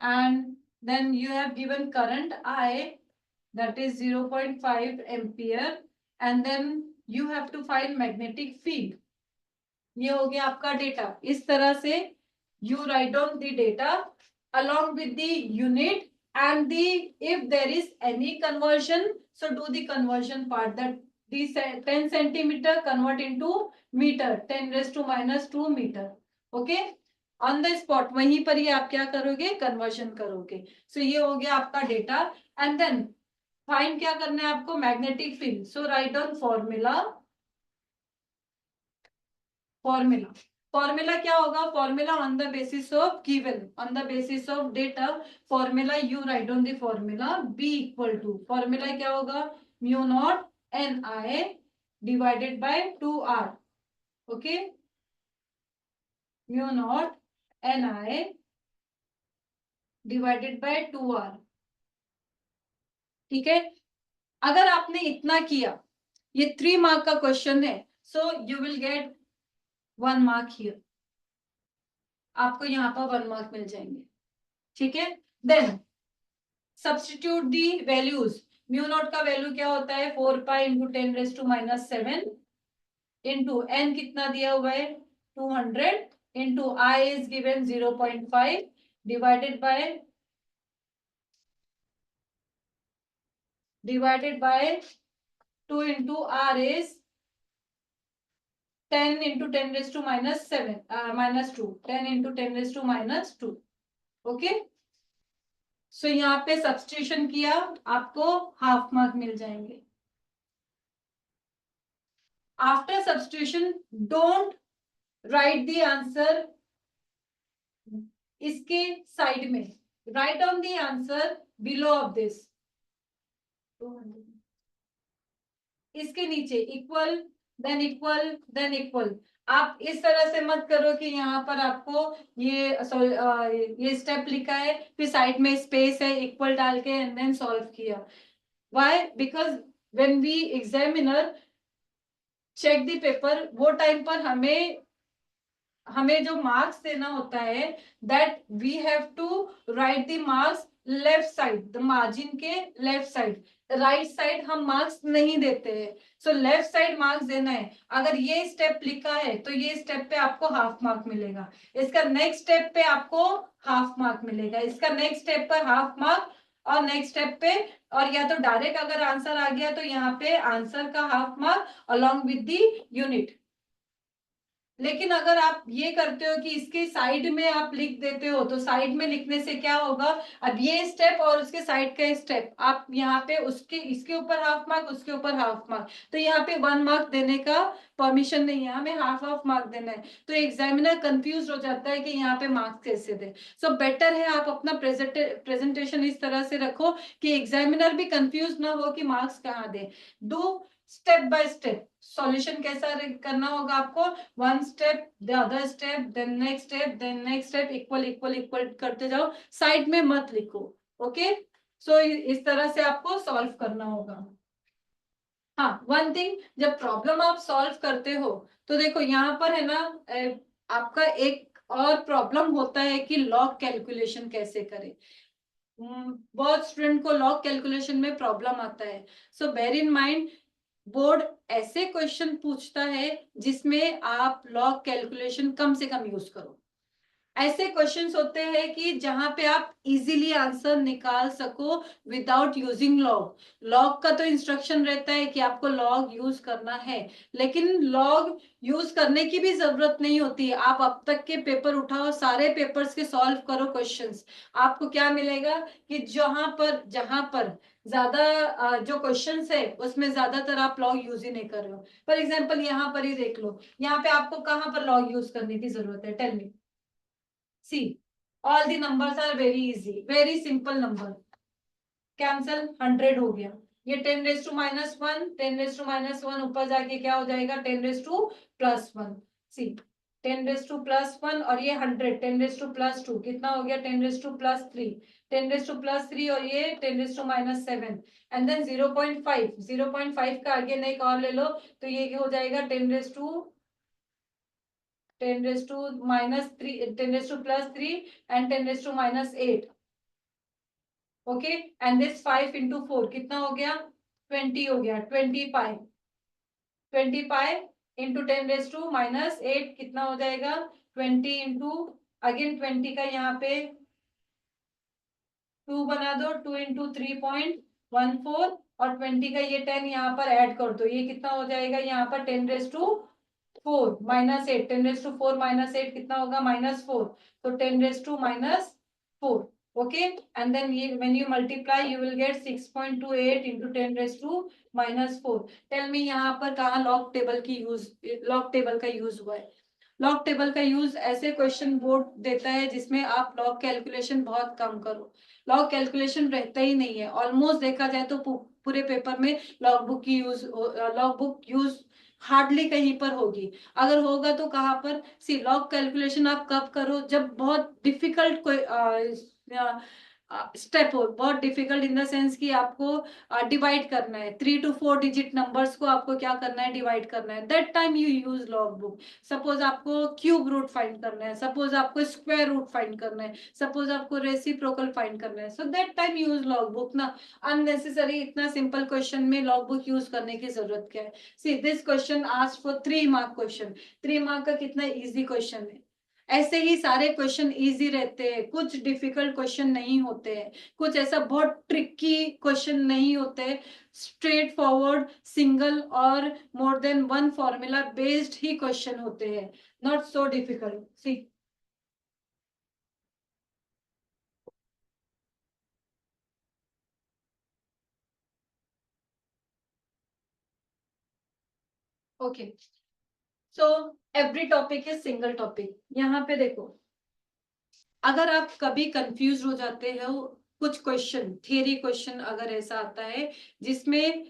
and then you have given current I, that is 0.5 ampere, and then you have to find magnetic field. ये हो गया आपका data. इस तरह से you write down the data along with the unit and the, if there is any conversion, so do the conversion part, that the 10 centimeter convert into meter, 10 raised to minus 2 meter. Okay, on the spot वहीं पर ही आप क्या करोगे, conversion करोगे। सो ये हो गया आपका डेटा, एंड देन फाइंड क्या करना है आपको, magnetic field. So write down formula, formula, formula क्या होगा, formula on the basis of given, on the basis of data, formula you write on the formula, B equal to, formula क्या होगा, mu naught n I divided by 2r। Okay, mu naught n I divided by 2r, ठीक है। अगर आपने इतना किया, ये 3 mark का क्वेश्चन है, so you will get 1 mark here, आपको यहाँ पर 1 मार्क मिल जाएंगे, ठीक है। Then substitute the values, mu not का वैल्यू क्या होता है, 4 pi into 10 raise to minus 7 into n कितना दिया हुआ है 200 into I is given 0.5 divided by 2 into R is 10 into 10 raised to minus 7 minus 2, 10 into 10 raised to minus 2. Okay, सो यहाँ पे सब्स्टिट्यूशन किया, आपको हाफ मार्क मिल जाएंगे. After substitution don't write the answer इसके साइड में, right on the answer below of this, इसके नीचे equal than equal than equal. आप इस तरह से मत करो कि यहाँ पर आपको ये स्टेप लिखा है फिर साइड में स्पेस है इक्वल डाल के एंड देन सॉल्व किया. Why? Because when we examiner check the paper, वो टाइम पर हमें जो मार्क्स देना होता है that we have to write the marks left side, the margin के लेफ्ट साइड. राइट साइड हम मार्क्स नहीं देते हैं, सो लेफ्ट साइड मार्क्स देना है. अगर ये स्टेप लिखा है तो ये स्टेप पे आपको हाफ मार्क मिलेगा, इसका नेक्स्ट स्टेप पे आपको हाफ मार्क मिलेगा, इसका नेक्स्ट स्टेप पर हाफ मार्क, और नेक्स्ट स्टेप पे, और या तो डायरेक्ट अगर आंसर आ गया तो यहाँ पे आंसर का half mark along with the unit. लेकिन अगर आप ये करते हो कि इसके साइड में आप लिख देते हो, तो साइड में लिखने से क्या होगा, अब ये स्टेप और उसके साइड का स्टेप, आप यहाँ पे उसके इसके ऊपर हाफ मार्क उसके ऊपर हाफ मार्क, तो यहाँ पे 1 मार्क देने का परमिशन नहीं है, हमें हाफ हाफ मार्क देना है. तो एग्जामिनर कंफ्यूज हो जाता है कि यहाँ पे मार्क्स कैसे दे. सो बेटर है आप अपना प्रेजेंटेशन इस तरह से रखो कि एग्जामिनर भी कंफ्यूज ना हो कि मार्क्स कहाँ दे. Do step by step. Solution कैसा करना होगा आपको, one step the other step then next step then next step, equal equal equal करते जाओ, साइड में मत लिखो. ओके, सो इस तरह से आपको सॉल्व करना होगा. हाँ, वन थिंग, जब प्रॉब्लम आप सॉल्व करते हो तो देखो यहाँ पर है ना, आपका एक और प्रॉब्लम होता है कि लॉग कैलकुलेशन कैसे करें. बहुत स्टूडेंट को लॉग कैलकुलेशन में प्रॉब्लम आता है. सो बेयर इन माइंड, बोर्ड ऐसे क्वेश्चन पूछता है जिसमें आप लॉग कैलकुलेशन कम से कम यूज करो. ऐसे क्वेश्चंस होते हैं कि जहां पे आप इजीली आंसर निकाल सको विदाउट यूजिंग लॉग. लॉग का तो इंस्ट्रक्शन रहता है कि आपको लॉग यूज करना है, लेकिन लॉग यूज करने की भी जरूरत नहीं होती. आप अब तक के पेपर उठाओ, सारे पेपर्स के सॉल्व करो क्वेश्चंस, आपको क्या मिलेगा कि जहां पर ज्यादा जो क्वेश्चंस है उसमें ज्यादातर आप लॉग यूज ही नहीं कर रहे हो. फॉर एग्जाम्पल यहाँ पर ही देख लो, यहाँ पे आपको कहाँ पर लॉग यूज करने की जरूरत है, tell me. See, all the numbers are very easy, very simple number. Cancel, 100 हो गया. ये 10 raise to minus one, 10 raise to minus one ऊपर जाके क्या हो जाएगा, 10 raise to plus one. See, 10 raise to plus one और ये 100, 10 रेज टू प्लस टू कितना हो गया, 10 raise to plus three, 10 raise to plus three और ये 10 raise to minus seven, and then 0.5, 0.5 का आगे एक और ले लो तो ये हो जाएगा 10 raise to minus 3, 10 raised to plus 3 and 10 raised to minus 8. Okay, and this 5 into 4 कितना हो गया, 20 हो गया, 20 pi. 20 pi into 10 raised to minus 8 कितना हो जाएगा, 20 into अगेन 20 का यहाँ पे 2 बना दो, 2 into 3.14 और 20 का ये 10 यहाँ पर ऐड कर दो, ये कितना हो जाएगा यहाँ पर 10 raised to 4 minus 8, 10 raise to 4 minus 8 कितना होगा, -4, तो 10 raise to -4. Okay, and then ये when you multiply you will get 6.28 into 10 raise to -4. Tell me यहाँ पर कहाँ लॉग टेबल का यूज हुआ है. लॉग टेबल का यूज ऐसे क्वेश्चन बोर्ड देता है जिसमें आप लॉग कैलकुलेशन बहुत कम करो. लॉग कैलकुलेशन रहता ही नहीं है, ऑलमोस्ट देखा जाए तो पूरे पेपर में लॉग बुक यूज हार्डली कहीं पर होगी. अगर होगा तो कहाँ पर, सी लॉग कैलकुलेशन आप कब करो, जब बहुत डिफिकल्ट कोई स्टेप हो, बहुत डिफिकल्ट इन द सेंस कि आपको डिवाइड करना है, 3 to 4 डिजिट नंबर्स को आपको क्या करना है, डिवाइड करना है, that time you use log book. Suppose आपको क्यूब रूट फाइंड करना है, सपोज आपको स्क्वायर रूट फाइंड करना है, सपोज आपको रेसिप्रोकल फाइंड करना है, so that time use log book ना। अननेसेसरी इतना सिंपल क्वेश्चन में लॉग बुक यूज करने की जरूरत क्या है। See this question asked for 3 mark question, 3 mark का कितना इजी क्वेश्चन है। ऐसे ही सारे क्वेश्चन इजी रहते हैं, कुछ डिफिकल्ट क्वेश्चन नहीं होते हैं, कुछ ऐसा बहुत ट्रिकी क्वेश्चन नहीं होते, स्ट्रेट फॉरवर्ड सिंगल और more than one formula based ही क्वेश्चन होते हैं, not so difficult. See okay, so every topic is single topic. यहाँ पे देखो, अगर आप कभी कंफ्यूज हो जाते हो, कुछ क्वेश्चन थियरी क्वेश्चन अगर ऐसा आता है जिसमें,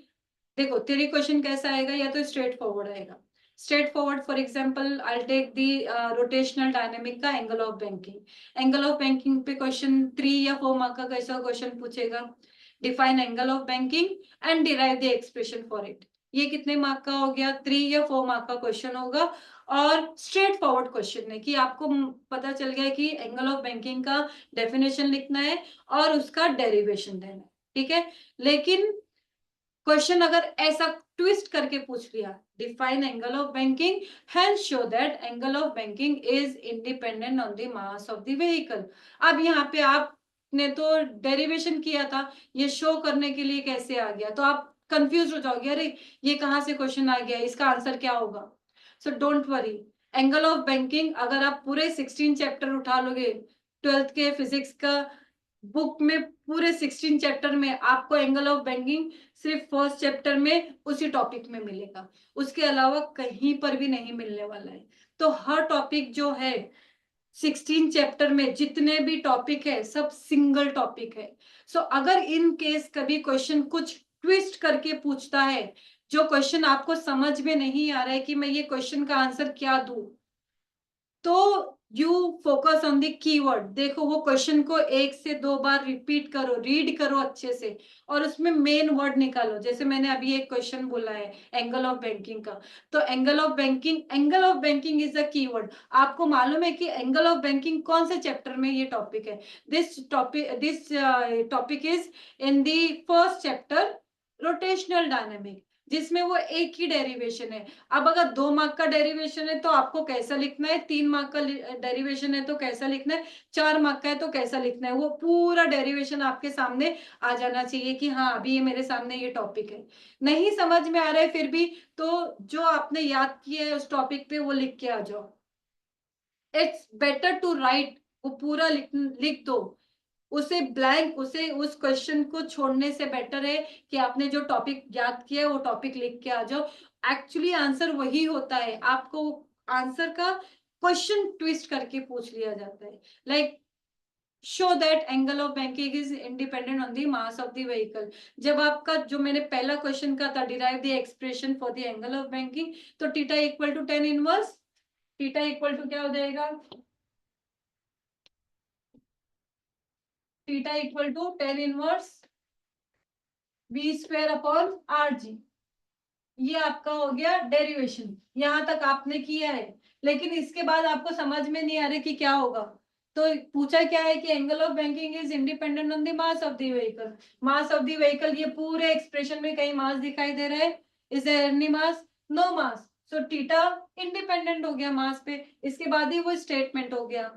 देखो थ्योरी क्वेश्चन कैसा आएगा, या तो स्ट्रेट फॉरवर्ड आएगा। Straight forward for example I take the rotational dynamic का angle of banking. Angle of banking पे क्वेश्चन 3 या 4 मार्क का कैसा क्वेश्चन पूछेगा, define angle of banking and derive the expression for it. ये कितने मार्क का हो गया, 3 या 4 मार्क का क्वेश्चन होगा। और स्ट्रेट फॉरवर्ड क्वेश्चन है कि आपको पता चल गया कि एंगल ऑफ बैंकिंग का डेफिनेशन लिखना है और उसका डेरिवेशन देना है, ठीक है। लेकिन क्वेश्चन अगर ऐसा ट्विस्ट करके पूछ लिया, define angle of banking, hence show that angle of banking is independent on the mass of the vehicle. अब यहाँ पे आपने तो डेरिवेशन किया था, ये शो करने के लिए कैसे आ गया, तो आप कंफ्यूज हो जाओगे, अरे ये कहाँ से क्वेश्चन आ गया, इसका आंसर क्या होगा। So don't worry, angle of banking अगर आप पूरे 16 चैप्टर उठा लोगे, 12th के फिजिक्स का बुक में पूरे 16 चैप्टर में आपको एंगल ऑफ बैंकिंग सिर्फ फर्स्ट चैप्टर में उसी टॉपिक में मिलेगा, उसके अलावा कहीं पर भी नहीं मिलने वाला है। तो हर टॉपिक जो है 16 चैप्टर में जितने भी टॉपिक है सब सिंगल टॉपिक है। सो अगर इन केस कभी क्वेश्चन कुछ ट्विस्ट करके पूछता है, जो क्वेश्चन आपको समझ में नहीं आ रहा है कि मैं ये क्वेश्चन का आंसर क्या दूं, तो you focus on the keyword. देखो वो क्वेश्चन को 1 से 2 बार रिपीट करो, रीड करो अच्छे से, और उसमें मेन वर्ड निकालो। जैसे मैंने अभी एक क्वेश्चन बोला है एंगल ऑफ बैंकिंग का, तो angle of banking is the keyword. आपको मालूम है कि एंगल ऑफ बैंकिंग कौन से चैप्टर में ये टॉपिक है, this topic is in the first chapter rotational dynamic, जिसमें वो एक ही डेरिवेशन है। अब अगर 2 मार्क का डेरिवेशन है तो आपको कैसा लिखना है, 3 मार्क का डेरिवेशन है तो कैसा लिखना है, 4 मार्क का है तो कैसा लिखना है, वो पूरा डेरिवेशन आपके सामने आ जाना चाहिए कि हाँ अभी ये मेरे सामने ये टॉपिक है। नहीं समझ में आ रहा है फिर भी, तो जो आपने याद किया है उस टॉपिक पे वो लिख के आ जाओ। इट्स बेटर टू राइट, वो पूरा लिख दो, उसे ब्लैंक, उसे उस क्वेश्चन को छोड़ने से बेटर है कि आपने जो टॉपिक याद किया है वो टॉपिक लिख के आ जाओ। एक्चुअली आंसर वही होता है, आपको आंसर का क्वेश्चन ट्विस्ट करके पूछ लिया जाता है। Like show that angle of banking is independent on the mass of the vehicle. जब आपका जो मैंने पहला क्वेश्चन का था, derive the expression for the angle of banking, तो theta equal to tan inverse, theta equal to क्या हो जाएगा, theta equal to tan inverse v square upon r g. ये आपका हो गया डेरिवेशन, यहां तक आपने किया है। लेकिन इसके बाद आपको समझ में नहीं आ रहा कि क्या होगा, तो पूछा क्या है कि angle of banking is independent on the mass of the vehicle. Mass of the vehicle, ये पूरे एक्सप्रेशन में कहीं मास दिखाई दे रहा है, is there any mass, no mass, so theta independent हो गया मास पे। इसके बाद ही वो स्टेटमेंट हो गया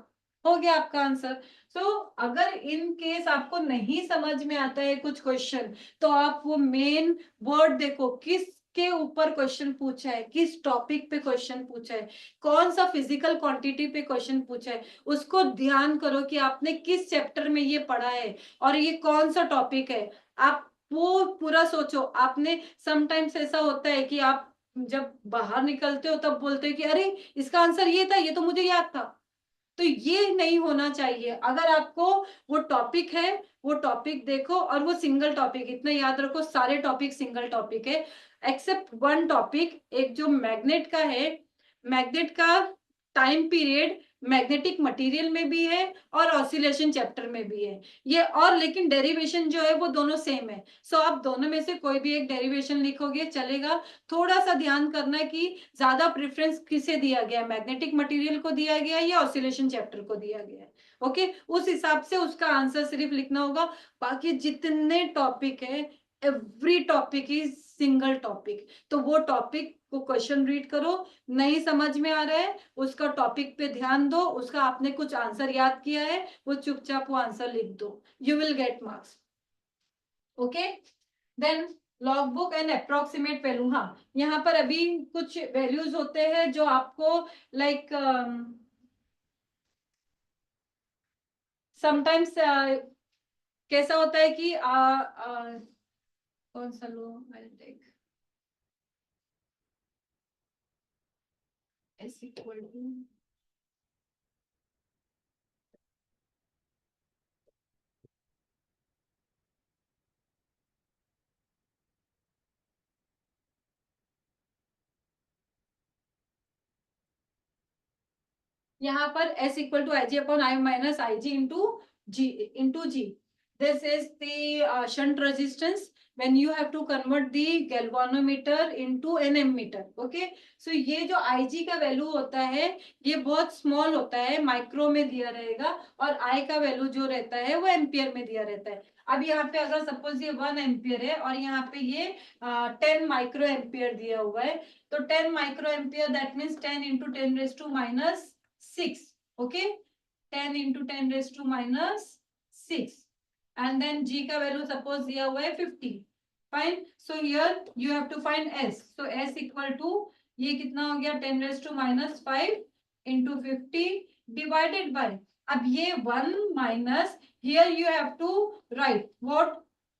आपका आंसर। सो अगर इन केस आपको नहीं समझ में आता है कुछ क्वेश्चन, तो आप वो मेन वर्ड देखो, किस के ऊपर क्वेश्चन पूछा है, किस टॉपिक पे क्वेश्चन पूछा है, कौन सा फिजिकल क्वांटिटी पे क्वेश्चन पूछा है, उसको ध्यान करो कि आपने किस चैप्टर में ये पढ़ा है और ये कौन सा टॉपिक है। आप वो पूरा सोचो। आपने समटाइम्स ऐसा होता है कि आप जब बाहर निकलते हो तब बोलते हो कि अरे इसका आंसर ये था, ये तो मुझे याद था। तो ये नहीं होना चाहिए। अगर आपको वो टॉपिक है, वो टॉपिक देखो, और वो सिंगल टॉपिक, इतना याद रखो सारे टॉपिक सिंगल टॉपिक है, एक्सेप्ट वन टॉपिक, एक जो मैग्नेट का है। मैग्नेट का टाइम पीरियड मैग्नेटिक मटेरियल में भी है और ऑसिलेशन चैप्टर में भी है ये, और लेकिन डेरिवेशन जो है वो दोनों सेम है। सो आप दोनों में से कोई भी एक डेरिवेशन लिखोगे चलेगा। थोड़ा सा ध्यान करना है कि ज्यादा प्रेफरेंस किसे दिया गया है, मैग्नेटिक मटेरियल को दिया गया है या ऑसिलेशन चैप्टर को दिया गया है। ओके, उस हिसाब से उसका आंसर सिर्फ लिखना होगा। बाकी जितने टॉपिक है, every topic is single topic, तो वो टॉपिक को क्वेश्चन रीड करो। नहीं समझ में आ रहा है, उसका टॉपिक पे ध्यान दो, उसका आपने कुछ आंसर याद किया है वो चुपचाप वो आंसर लिख दो, you will get marks. Okay, then log book and approximate value. हाँ, यहाँ पर अभी कुछ वैल्यूज होते हैं जो आपको लाइक समटाइम्स कैसा होता है कि कौन सा लो, I take S equal to, यहाँ पर s equal to I G upon I minus I G into G. This is the shunt resistance when you have to convert the galvanometer into an ammeter. Okay, so ये जो Ig का value होता है ये बहुत small होता है, micro में दिया रहेगा, और I का वैल्यू जो रहता है वो एम्पियर में दिया रहता है। अब यहाँ पे अगर सपोज ये 1 एम्पियर है और यहाँ पे ये 10 माइक्रो एम्पियर दिया हुआ है, तो 10 micro ampere that means 10 into 10 raise to minus 6. Okay, 10 into 10 raised to minus 6, and then g का वैल्यू सपोज दिया हुआ है 50. Fine, so here you have to find s. So s equal to ये कितना हो गया 10 raised to minus 5 into 50 divided by, अब ये 1 minus, here you have to write what,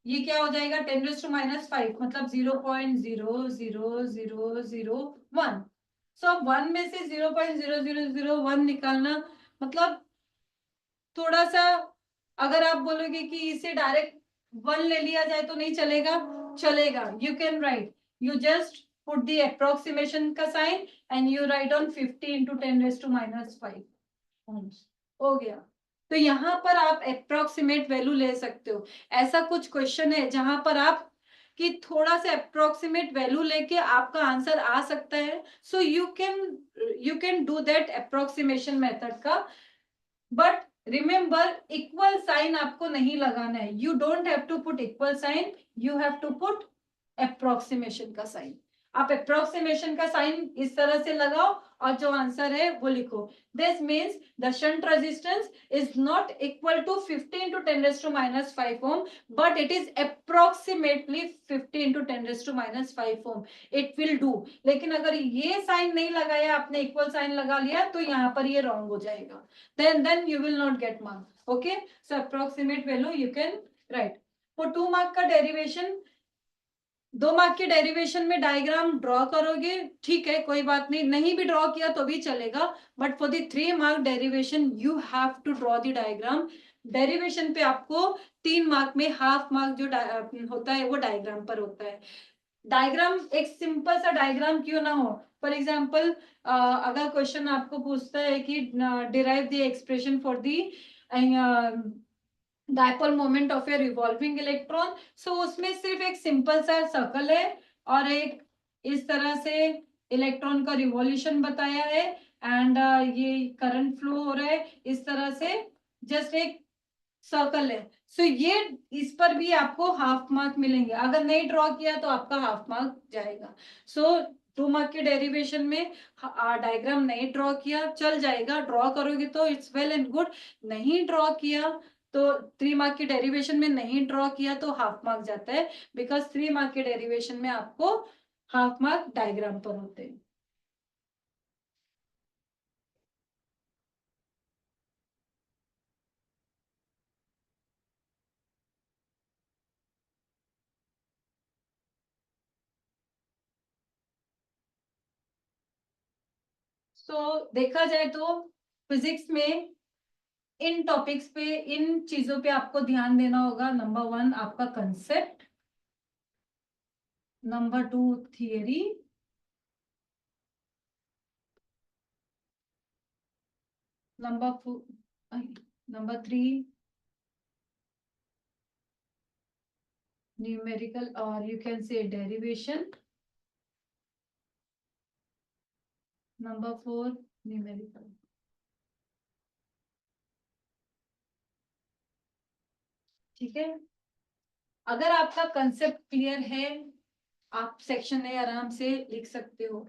ये क्या हो जाएगा 10 raised to minus 5 मतलब 0.00001. सो अब 1 में से 0.0001 निकालना मतलब थोड़ा सा, अगर आप बोलोगे कि इसे डायरेक्ट 1 ले लिया जाए तो नहीं चलेगा, चलेगा। You can write, you just put the approximation का sign and you write on 50 into 10 raise to minus 5 हो गया। तो यहाँ पर आप अप्रोक्सीमेट वैल्यू ले सकते हो। ऐसा कुछ क्वेश्चन है जहां पर आप कि थोड़ा सा अप्रोक्सीमेट वैल्यू लेके आपका आंसर आ सकता है, so you can do that approximation method का। बट रिमेंबर, इक्वल साइन आपको नहीं लगाना है, you don't have to put equal sign, you have to put approximation का साइन। आप अप्रोक्सीमेशन का साइन इस तरह से लगाओ और जो आंसर है वो लिखो। This means the shunt resistance is not equal to 50 into 10 raised to minus 5 ohm, but it is approximately 50 into 10 raised to minus 5 ohm. It will do. लेकिन अगर ये साइन नहीं लगाया आपने, इक्वल साइन लगा लिया, तो यहाँ पर ये रॉन्ग हो जाएगा, then you will not get mark. Okay, so approximate value you can write. For 2 mark का डेरिवेशन, 2 मार्क के डेरिवेशन में डायग्राम ड्रॉ करोगे, ठीक है, कोई बात नहीं, नहीं भी ड्रॉ किया तो भी चलेगा, but for the 3 mark derivation you have to draw the diagram. Derivation पे आपको 3 मार्क में हाफ मार्क जो होता है वो डायग्राम पर होता है। डायग्राम एक सिंपल सा डायग्राम क्यों ना हो, फॉर एग्जाम्पल अगर क्वेश्चन आपको पूछता है कि derive the expression for the dipole moment of a revolving electron, so उसमें सिर्फ एक सिंपल सा सर्कल है और एक इस तरह से इलेक्ट्रॉन का रिवॉल्यूशन बताया है, एंड ये करंट फ्लो हो रहा है इस तरह से, जस्ट एक सर्कल है। सो ये इस पर भी आपको हाफ मार्क मिलेंगे, अगर नहीं ड्रॉ किया तो आपका हाफ मार्क जाएगा। सो 2 मार्क के डेरिवेशन में डायग्राम नहीं ड्रॉ किया चल जाएगा, ड्रॉ करोगे तो इट्स वेल एंड गुड, नहीं ड्रॉ किया तो 3 मार्क के डेरिवेशन में नहीं ड्रॉ किया तो हाफ मार्क जाता है, बिकॉज 3 मार्क के डेरिवेशन में आपको हाफ मार्क डायग्राम पर होते हैं। देखा जाए तो फिजिक्स में इन टॉपिक्स पे, इन चीजों पे आपको ध्यान देना होगा। नंबर 1 आपका concept, number 2 theory, Number 3, numerical, or you can say derivation. Number 4, numerical. ठीक है, अगर आपका कंसेप्ट क्लियर है, आप सेक्शन ए आराम से लिख सकते हो।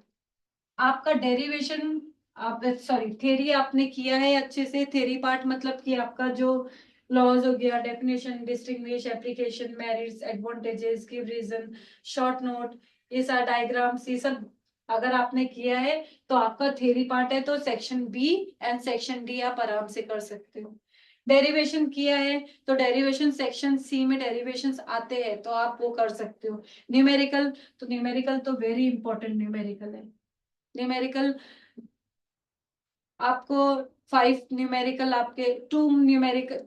आपका डेरिवेशन, आप सॉरी थ्योरी आपने किया है अच्छे से। थ्योरी पार्ट मतलब कि आपका जो लॉज हो गया, definition, distinguish, application, merits, advantages, give reason, short note, ये सारा डायग्राम्स, ये सब अगर आपने किया है तो आपका थ्योरी पार्ट है। तो section B and section D आप आराम से कर सकते हो। डेरिवेशन किया है तो डेरिवेशन सेक्शन सी में डेरिवेशंस आते हैं तो आप वो कर सकते हो। न्यूमेरिकल, तो न्यूमेरिकल तो वेरी इंपॉर्टेंट न्यूमेरिकल है। न्यूमेरिकल आपको 5 न्यूमेरिकल, आपके 2 न्यूमेरिकल,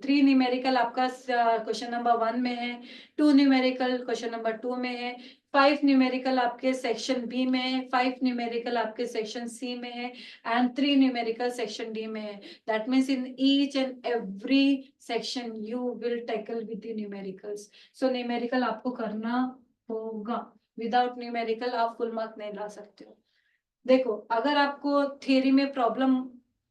3 न्यूमेरिकल आपका क्वेश्चन नंबर 1 में है, 2 न्यूमेरिकल क्वेश्चन नंबर 2 में है, 5 न्यूमेरिकल आपके सेक्शन बी में है, 5 न्यूमेरिकल आपके सेक्शन सी में है, एंड 3 न्यूमेरिकल सेक्शन डी में है। That means in each and every section you will tackle with the numericals. So numerical आपको करना होगा, विदाउट न्यूमेरिकल आप फुल मार्क नहीं ला सकते हो। देखो, अगर आपको थ्योरी में प्रॉब्लम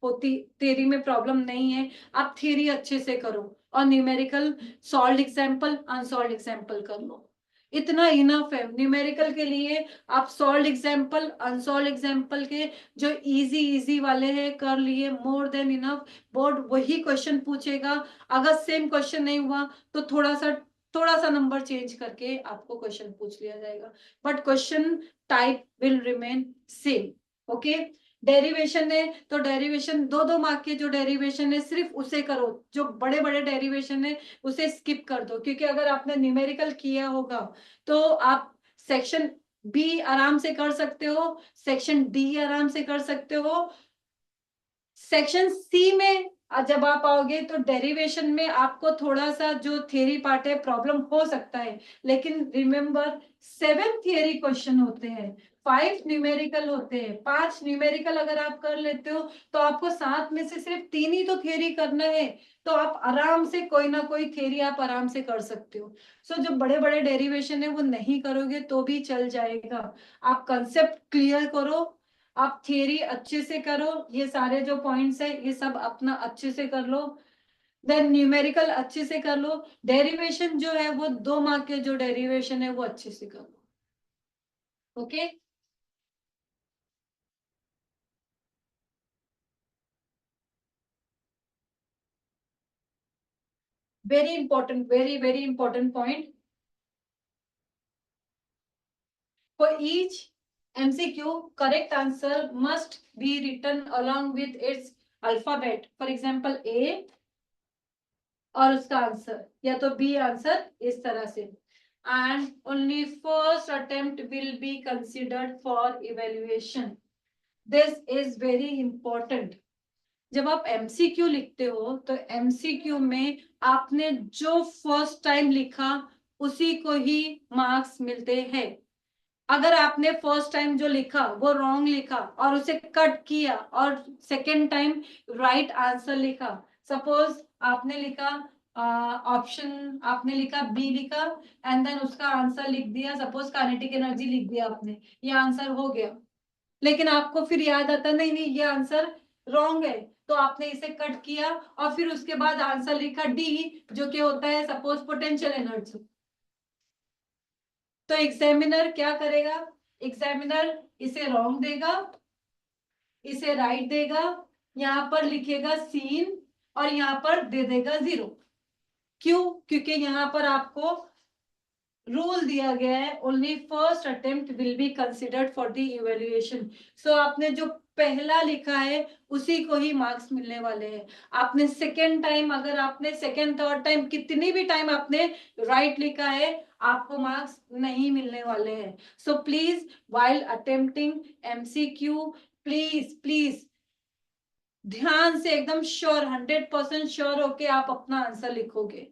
होती, थ्योरी में प्रॉब्लम नहीं है, आप थ्योरी अच्छे से करो और numerical solved example, unsolved example कर लो, इतना इनफ है न्यूमेरिकल के लिए। आप सॉल्व्ड एग्जांपल, अनसॉल्व्ड एग्जांपल के जो इजी इजी वाले हैं कर लिए, मोर देन इनफ। बोर्ड वही क्वेश्चन पूछेगा, अगर सेम क्वेश्चन नहीं हुआ तो थोड़ा सा नंबर चेंज करके आपको क्वेश्चन पूछ लिया जाएगा, but question type will remain same. Okay, derivation है तो डेरिवेशन 2-2 मार्क के जो डेरिवेशन है सिर्फ उसे करो, जो बड़े बड़े डेरिवेशन है उसे स्किप कर दो, क्योंकि अगर आपने न्यूमेरिकल किया होगा तो आप सेक्शन बी आराम से कर सकते हो, सेक्शन डी आराम से कर सकते हो। सेक्शन सी में जब आप आओगे तो डेरिवेशन में आपको थोड़ा सा जो थियरी पार्ट है प्रॉब्लम हो सकता है, लेकिन रिमेंबर 7 थियरी क्वेश्चन होते हैं, 5 न्यूमेरिकल होते हैं। 5 न्यूमेरिकल अगर आप कर लेते हो तो आपको 7 में से सिर्फ 3 ही तो थियरी करना है, तो आप आराम से कोई ना कोई थियरी आप आराम से कर सकते हो। सो जो बड़े बड़े डेरिवेशन है वो नहीं करोगे तो भी चल जाएगा। आप कंसेप्ट क्लियर करो, आप थियरी अच्छे से करो, ये सारे जो पॉइंट्स है ये सब अपना अच्छे से कर लो, देन न्यूमेरिकल अच्छे से कर लो, डेरिवेशन जो है वो 2 मार्क के जो डेरिवेशन है वो अच्छे से कर लो। Okay, very important, very very important point. For each MCQ, correct answer must be written along with its alphabet. For example, A और उसका आंसर, या तो बी आंसर, इस तरह से। And only first attempt will be considered for evaluation. This is very important. जब आप MCQ लिखते हो तो एमसीक्यू में आपने जो फर्स्ट टाइम लिखा उसी को ही मार्क्स मिलते हैं। अगर आपने फर्स्ट टाइम जो लिखा वो रॉन्ग लिखा और उसे कट किया और सेकेंड टाइम राइट आंसर लिखा, सपोज आपने लिखा ऑप्शन, आपने लिखा बी लिखा एंड देन उसका आंसर लिख दिया, सपोज काइनेटिक एनर्जी लिख दिया आपने, ये आंसर हो गया, लेकिन आपको फिर याद आता नहीं नहीं ये आंसर रॉन्ग है, तो आपने इसे कट किया और फिर उसके बाद आंसर लिखा डी, जो कि होता है सपोज पोटेंशियल एनर्जी। तो एग्जामिनर क्या करेगा, एग्जामिनर इसे रॉन्ग देगा, इसे राइट देगा, यहाँ पर लिखेगा सीन और यहाँ पर दे देगा 0। क्यों? क्योंकि यहाँ पर आपको रूल दिया गया है only first attempt will be considered for the evaluation. So आपने जो पहला लिखा है उसी को ही मार्क्स मिलने वाले हैं। आपने सेकेंड टाइम, अगर आपने सेकेंड थर्ड टाइम कितनी भी टाइम आपने राइट लिखा है, आपको मार्क्स नहीं मिलने वाले हैं। So please while attempting MCQ, please please ध्यान से एकदम श्योर, 100% श्योर होके आप अपना आंसर लिखोगे।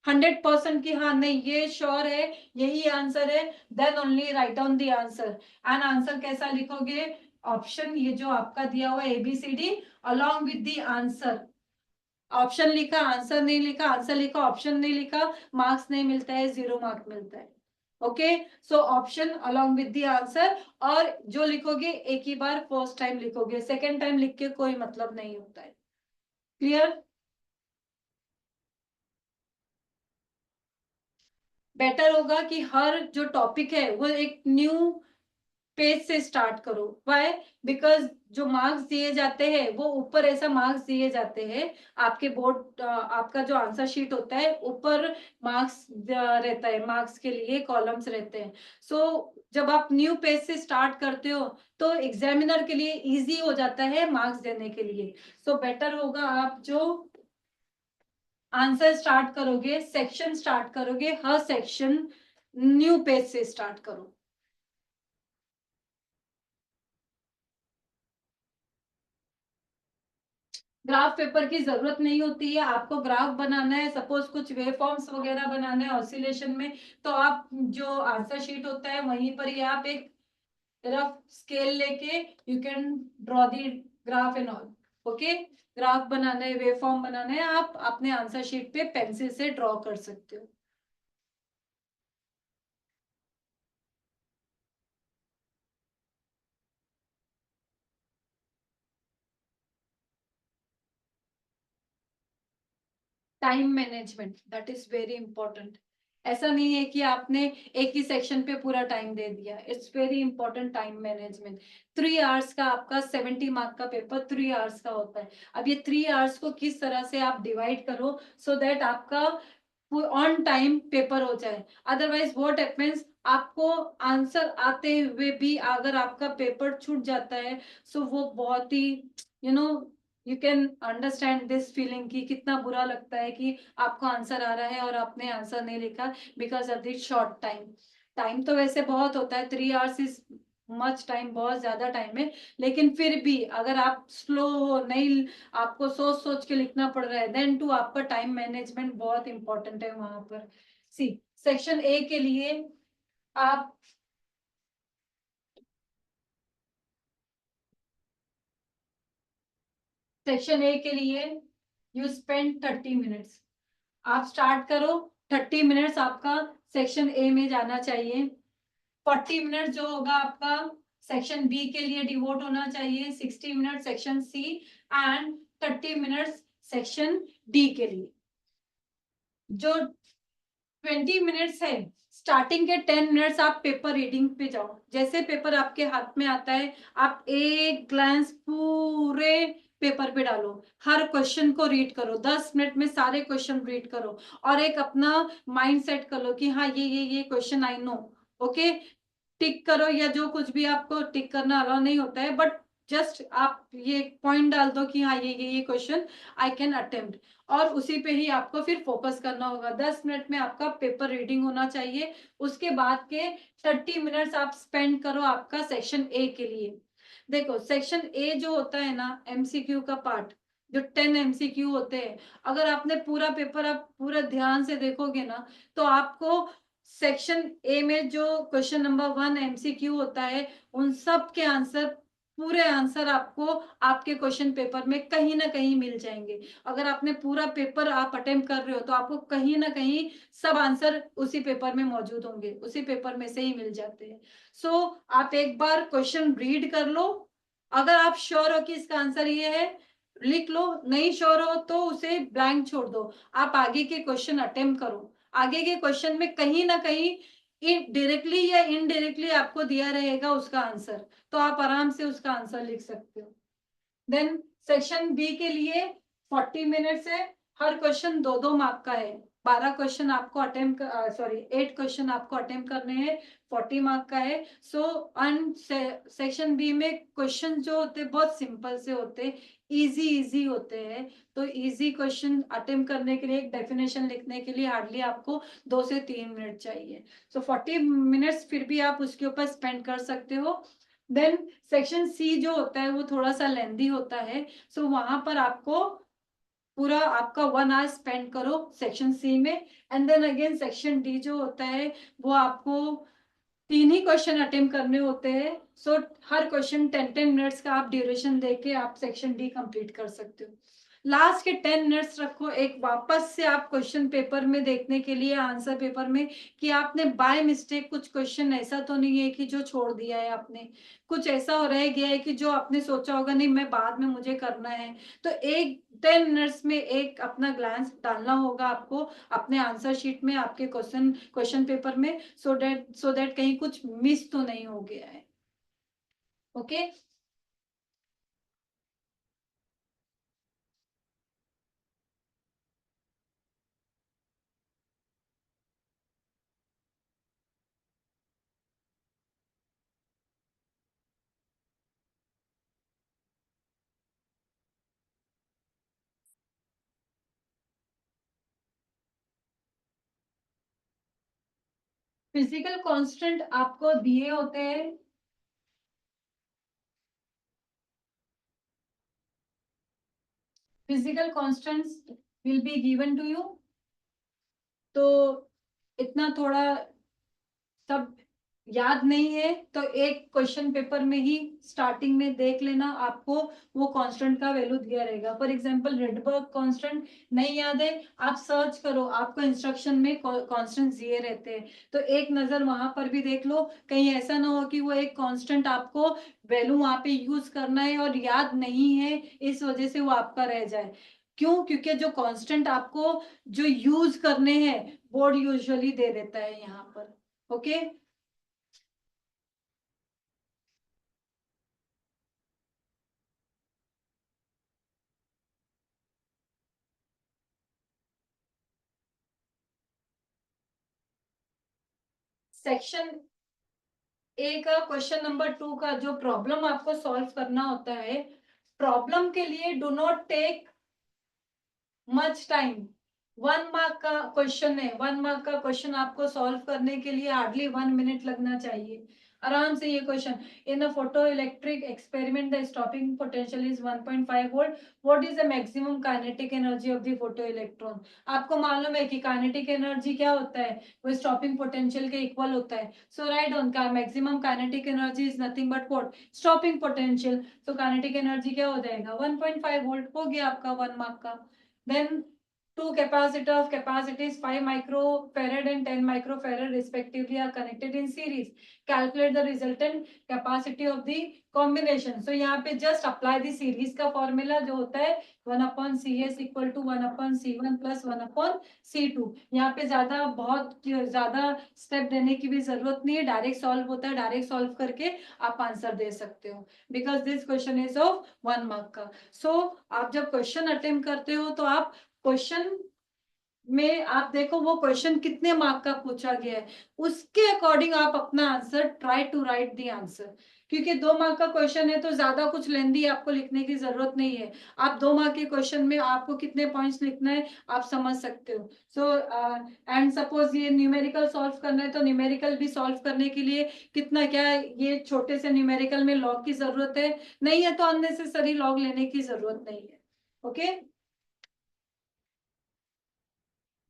100% की हाँ नहीं ये श्योर है यही आंसर है, then only write down the answer. And answer कैसा लिखोगे, ऑप्शन ये जो आपका दिया हुआ है ABCD, along with the answer. Option लिखा, आंसर नहीं लिखा, आंसर लिखा, ऑप्शन नहीं लिखा, मार्क्स नहीं मिलता है, 0 मार्क मिलता है. Okay, so option along with the answer. और जो लिखोगे एक ही बार फर्स्ट टाइम लिखोगे, सेकेंड टाइम लिख के कोई मतलब नहीं होता है. क्लियर? बेटर होगा कि हर जो टॉपिक है वो एक न्यू पेज से स्टार्ट करो. वाई? बिकॉज जो मार्क्स दिए जाते हैं वो ऊपर ऐसा मार्क्स दिए जाते हैं, आपके बोर्ड आपका जो आंसर शीट होता है ऊपर मार्क्स रहता है, मार्क्स के लिए कॉलम्स रहते हैं. सो जब आप न्यू पेज से स्टार्ट करते हो तो एग्जामिनर के लिए इजी हो जाता है मार्क्स देने के लिए. सो बेटर होगा आप जो आंसर स्टार्ट करोगे, सेक्शन स्टार्ट करोगे, हर सेक्शन न्यू पेज से स्टार्ट करो. ग्राफ पेपर की जरूरत नहीं होती है. आपको ग्राफ बनाना है, सपोज कुछ वेव फॉर्म्स वगैरह बनाना है ऑसिलेशन में, तो आप जो आंसर शीट होता है वहीं पर ही आप एक रफ स्केल लेके you can draw the graph and all. Okay, graph बनाना है, वेव फॉर्म बनाना है, आप अपने आंसर शीट पे पेंसिल से ड्रॉ कर सकते हो. Time management, that is very important. ऐसा नहीं है कि आपने एक ही सेक्शन पे पूरा टाइम दे दिया. It's very important time management. 3 hours का आपका 70 मार्क का पेपर 3 आवर्स का होता है. अब ये 3 आवर्स को किस तरह से आप डिवाइड करो सो दैट आपका ऑन टाइम पेपर हो जाए. अदरवाइज व्हाट हैपेंस, आपको आंसर आते हुए भी अगर आपका पेपर छूट जाता है, सो वो बहुत ही you know you can understand this feeling कि कितना बुरा लगता है कि आपको आंसर आ रहा है और आपने आंसर नहीं लिखा because of this short time. Time तो वैसे बहुत होता है, 3 आवर्स इज मच टाइम, बहुत ज्यादा टाइम है. लेकिन फिर भी अगर आप स्लो हो, नहीं, आपको सोच सोच के लिखना पड़ रहा है, देन टू आपका टाइम मैनेजमेंट बहुत इंपॉर्टेंट है वहां पर. सी, सेक्शन ए के लिए आप सेक्शन ए के लिए यू स्पेंड 30 मिनट्स. आप स्टार्ट करो, 30 मिनट्स आपका सेक्शन ए में जाना चाहिए. 40 मिनट जो होगा आपका सेक्शन बी के लिए डिवोट होना चाहिए, 60 minute section C, and 30 minutes section D के लिए. जो 20 मिनट्स है, स्टार्टिंग के 10 मिनट्स आप पेपर रीडिंग पे जाओ. जैसे पेपर आपके हाथ में आता है आप एक ग्लांस पूरे पेपर पे डालो, हर क्वेश्चन को रीड करो, 10 मिनट में सारे क्वेश्चन रीड करो और एक अपना माइंड सेट कर लो कि हाँ ये क्वेश्चन आई नो. ओके, टिक करो या जो कुछ भी, आपको टिक करना अलाउ नहीं होता है, बट जस्ट आप ये पॉइंट डाल दो कि हाँ ये क्वेश्चन आई कैन अटेम्प्ट. और उसी पे ही आपको फिर फोकस करना होगा. 10 मिनट में आपका पेपर रीडिंग होना चाहिए. उसके बाद के 30 मिनट्स आप स्पेंड करो आपका सेक्शन ए के लिए. देखो सेक्शन ए जो होता है ना, एमसीक्यू का पार्ट, जो 10 एमसीक्यू होते हैं, अगर आपने पूरा पेपर आप पूरा ध्यान से देखोगे ना, तो आपको सेक्शन ए में जो क्वेश्चन नंबर 1 एमसीक्यू होता है उन सब के आंसर, पूरे आंसर आपको आपके क्वेश्चन पेपर में कहीं ना कहीं मिल जाएंगे. अगर आपने पूरा पेपर आप अटेम्प्ट कर रहे हो तो आपको कहीं ना कहीं सब आंसर उसी पेपर में मौजूद होंगे, उसी पेपर में से ही मिल जाते हैं. सो आप एक बार क्वेश्चन रीड कर लो. अगर आप श्योर हो कि इसका आंसर ये है, लिख लो. नहीं श्योर हो तो उसे ब्लैंक छोड़ दो. आप आगे के क्वेश्चन अटेम्प्ट करो. आगे के क्वेश्चन में कहीं ना कहीं डायरेक्टली या इनडायरेक्टली आपको दिया रहेगा उसका आंसर, तो आप आराम से उसका आंसर लिख सकते हो. देन सेक्शन बी के लिए 40 मिनट्स है. हर क्वेश्चन 2-2 मार्क का है. 12 क्वेश्चन आपको अटेम्प्ट, सॉरी 8 क्वेश्चन आपको अटेम्प्ट करने हैं, 40 मार्क का है. सो सेक्शन बी में क्वेश्चन जो होते हैं बहुत सिंपल से होते हैं, इजी होते हैं. तो इजी क्वेश्चन अटेम्प्ट करने के लिए, एक डेफिनेशन लिखने के लिए हार्डली आपको 2 से 3 मिनट चाहिए. सो 40 मिनट्स फिर भी आप उसके ऊपर स्पेंड कर सकते हो. देन सेक्शन सी जो होता है वो थोड़ा सा लेंदी होता है. सो वहां पर आपको पूरा आपका 1 आवर स्पेंड करो सेक्शन सी में. And then again section D जो होता है वो आपको 3 ही क्वेश्चन अटेम्प्ट करने होते हैं। सो हर क्वेश्चन 10-10 मिनट्स का आप ड्यूरेशन देके आप सेक्शन डी कंप्लीट कर सकते हो। लास्ट के 10 मिनट्स रखो एक वापस से आप क्वेश्चन पेपर में देखने के लिए, आंसर पेपर में, कि आपने बाय मिस्टेक कुछ क्वेश्चन ऐसा तो नहीं है कि जो छोड़ दिया है आपने, कुछ ऐसा हो रह गया है कि जो आपने सोचा होगा नहीं मैं बाद में मुझे करना है। तो एक 10 मिनट्स में एक अपना ग्लांस डालना होगा आपको अपने आंसर शीट में, आपके क्वेश्चन पेपर में, सो दैट कहीं कुछ मिस तो नहीं हो गया है। ओके। फिजिकल कांस्टेंट आपको दिए होते हैं, physical constants will be given to you. तो इतना थोड़ा सब याद नहीं है तो एक क्वेश्चन पेपर में ही स्टार्टिंग में देख लेना, आपको वो कांस्टेंट का वैल्यू दिया रहेगा। फॉर एग्जांपल रेडबर्ग कांस्टेंट नहीं याद है, आप सर्च करो, आपको इंस्ट्रक्शन में कांस्टेंट दिए रहते हैं, तो एक नजर वहां पर भी देख लो, कहीं ऐसा ना हो कि वो एक कांस्टेंट आपको वैल्यू वहां पे यूज करना है और याद नहीं है, इस वजह से वो आपका रह जाए। क्यों? क्योंकि जो कांस्टेंट आपको जो यूज करने हैं बोर्ड यूजुअली दे देता है यहाँ पर। ओके। सेक्शन ए का क्वेश्चन नंबर 2 का जो प्रॉब्लम आपको सॉल्व करना होता है, प्रॉब्लम के लिए do not take much time. 1 mark का क्वेश्चन है, 1 मार्क का क्वेश्चन आपको सॉल्व करने के लिए हार्डली 1 मिनट लगना चाहिए आराम से। ये question, in a photo electric experiment the stopping potential is 1.5 volt, what is the maximum kinetic energy of the photo electron. आपको मालूम है कि काइनेटिक एनर्जी क्या होता है, वो स्टॉपिंग पोटेंशियल के इक्वल होता है। सो राइट ऑन का maximum kinetic energy is nothing but what, stopping potential. तो काइनेटिक एनर्जी क्या हो जाएगा, 1.5 वोल्ट हो गया आपका 1 मार्क का। Then two capacitor of capacities 5 microfarad and 10 microfarad respectively are connected in series. Calculate the resultant capacity of the combination. So यहाँ पे just apply the series का formula जो होता है 1/CS equal to 1/C1 plus 1/C2। यहाँ पे ज्यादा बहुत ज्यादा स्टेप देने की भी जरूरत नहीं है, डायरेक्ट सॉल्व होता है, डायरेक्ट सॉल्व करके आप आंसर दे सकते हो, because this question is of 1 mark का। सो आप जब क्वेश्चन अटेम्प्ट करते हो तो आप क्वेश्चन में आप देखो वो क्वेश्चन कितने मार्क का पूछा गया है, उसके अकॉर्डिंग आप अपना answer try to write the answer. क्योंकि 2 मार्क का क्वेश्चन है तो ज्यादा कुछ लेंदी आपको लिखने की जरूरत नहीं है। आप 2 मार्क के क्वेश्चन में आपको कितने पॉइंट्स लिखना है आप समझ सकते हो। सो एंड सपोज ये न्यूमेरिकल सॉल्व करना है तो न्यूमेरिकल भी सॉल्व करने के लिए कितना क्या ये छोटे से न्यूमेरिकल में लॉग की जरूरत है, नहीं है तो अननेसेसरी लॉग लेने की जरूरत नहीं है। ओके।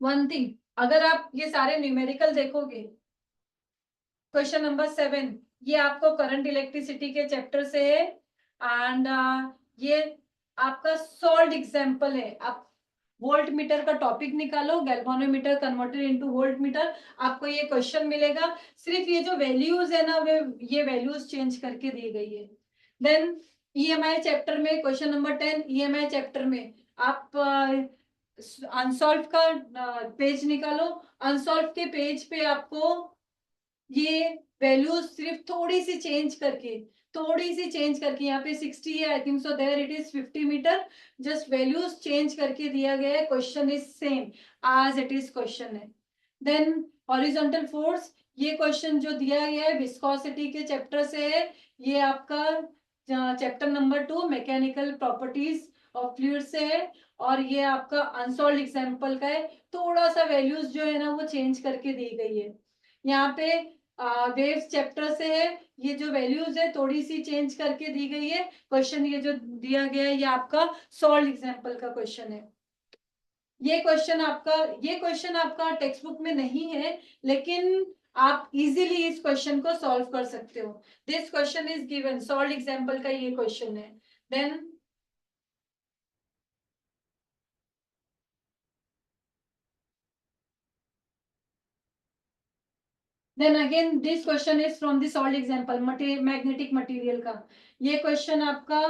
वन थिंग, अगर आप ये सारे न्यूमेरिकल देखोगे, क्वेश्चन नंबर 7 ये आपको करंट इलेक्ट्रिसिटी के चैप्टर से है एंड ये आपका सॉल्ड एग्जांपल है। आप वोल्ट मीटर का टॉपिक निकालो, galvanometer converted into volt meter, आपको ये क्वेश्चन मिलेगा। सिर्फ ये जो वैल्यूज है ना वे ये वैल्यूज चेंज करके दी गई है। देन ईएमआई चैप्टर में क्वेश्चन नंबर 10, ईएमआई चैप्टर में आप अनसॉल्व का पेज निकालो, अनसॉल्व के पेज पे आपको ये वैल्यूज सिर्फ थोड़ी सी चेंज करके यहाँ पे 60 है I think so, there it is 50 meter, just values change करके दिया गया है, question is same as it is question है। देन हॉरिजॉन्टल फोर्स, ये क्वेश्चन जो दिया गया है विस्कोसिटी के चैप्टर से है, ये आपका chapter number 2 mechanical properties of fluid से है, और ये आपका अनसॉल्व एग्जांपल का है। थोड़ा सा वैल्यूज जो है ना वो चेंज करके दी गई है। यहाँ पे वेव्स चैप्टर से है, ये जो वैल्यूज है थोड़ी सी चेंज करके दी गई है। क्वेश्चन ये जो दिया गया है ये आपका सॉल्व एग्जांपल का क्वेश्चन है। ये क्वेश्चन आपका टेक्स्ट बुक में नहीं है, लेकिन आप इजीली इस क्वेश्चन को सॉल्व कर सकते हो. This question is given, solve example का ये क्वेश्चन है. Then again this question is from the solved example magnetic material का. ये क्वेश्चन आपका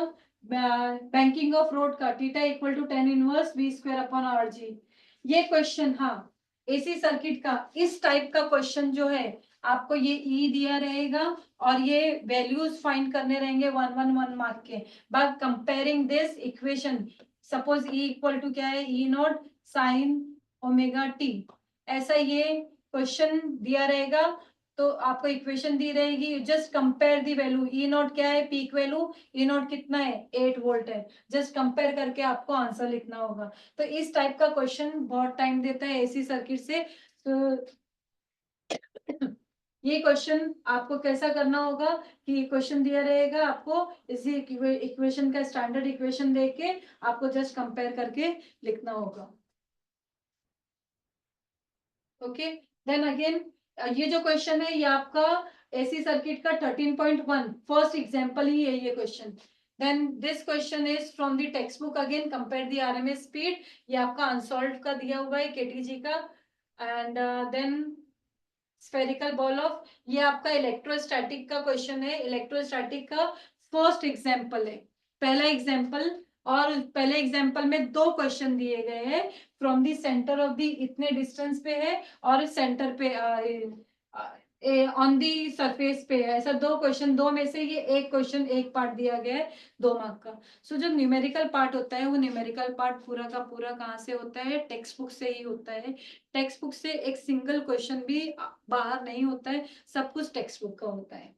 बैंकिंग ऑफ रोड का theta equal to tan inverse v square upon r g. ये question, हाँ, AC circuit का इस टाइप का क्वेश्चन जो है, आपको ये ई दिया रहेगा और ये वैल्यूज फाइंड करने रहेंगे 1 मार्क के. By comparing this equation, suppose E equal to क्या है, E not sine omega t, ऐसा ये क्वेश्चन दिया रहेगा. तो आपको इक्वेशन दी रहेगी, just compare the value. E not क्या है, पीक वैल्यू. ई नॉट कितना है, 8 वोल्ट है. जस्ट कंपेयर करके आपको आंसर लिखना होगा. तो इस टाइप का क्वेश्चन बहुत टाइम देता है एसी सर्किट से. तो ये क्वेश्चन आपको कैसा करना होगा कि क्वेश्चन दिया रहेगा, आपको इसी इक्वेशन का स्टैंडर्ड इक्वेशन देके आपको जस्ट कंपेयर करके लिखना होगा. ओके. देन अगेन ये जो क्वेश्चन है ये आपका एसी सर्किट का 13.1 फर्स्ट एग्जांपल ही है ये question. Then this question is from the text book. Again compare the RMS speed. ये आपका अनसॉल्व का दिया हुआ है केटीजी का. And then spherical ball of, ये आपका इलेक्ट्रोस्टैटिक का क्वेश्चन है. इलेक्ट्रोस्टैटिक का फर्स्ट एग्जांपल है, पहला एग्जांपल. और पहले एग्जांपल में दो क्वेश्चन दिए गए हैं. From the centre of the इतने डिस्टेंस पे है और सेंटर पे ऑन दी सरफेस पे है. ऐसा दो क्वेश्चन, दो में से ये एक क्वेश्चन एक पार्ट दिया गया है 2 मार्क का. सो जो न्यूमेरिकल पार्ट होता है वो न्यूमेरिकल पार्ट पूरा का पूरा कहाँ से होता है, टेक्स्ट बुक से ही होता है. टेक्स्ट बुक से एक सिंगल क्वेश्चन भी बाहर नहीं होता है, सब कुछ टेक्स्ट बुक का होता है.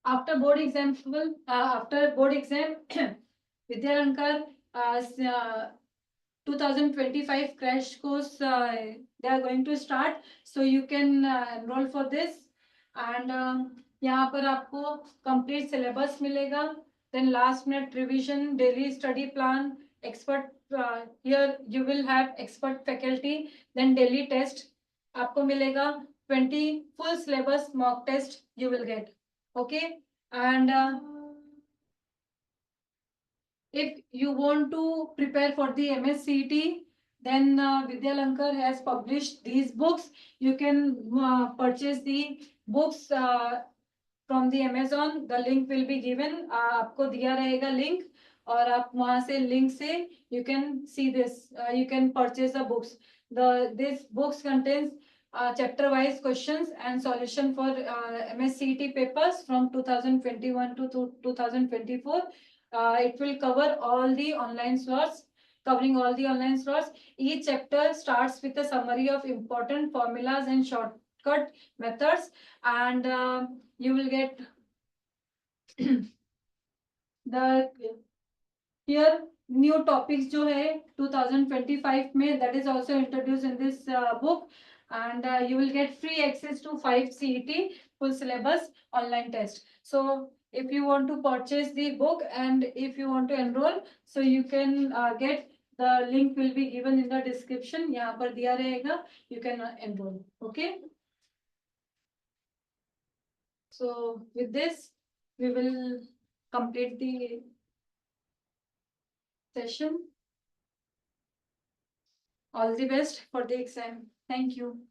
After board example, after board exam Vidyalankar 2025 crash course they are going to start, so you can enroll for this. and यहाँ पर आपको complete syllabus मिलेगा. then last minute revision, daily study plan, expert, here you will have expert faculty. then daily test आपको मिलेगा. 20 full syllabus mock test you will get. Okay. and if you want to prepare for the MSCT, then Vidyalankar has published these books. You can purchase the books from the Amazon. The link will be given. आपको दिया रहेगा link और आप वहाँ से link से you can see this. You can purchase the books. This books contains chapter wise questions and solution for MSCT papers from 2021 to 2024. It will cover all the online slots, covering all the online slots. Each chapter starts with a summary of important formulas and shortcut methods, and you will get the here new topics जो है 2025 में, that is also introduced in this book. and you will get free access to 5 CET full syllabus online test. So if you want to purchase the book and if you want to enroll, so you can get, the link will be given in the description. यहाँ पर दिया रहेगा, you can enroll. Okay. So with this we will complete the session. All the best for the exam. Thank you.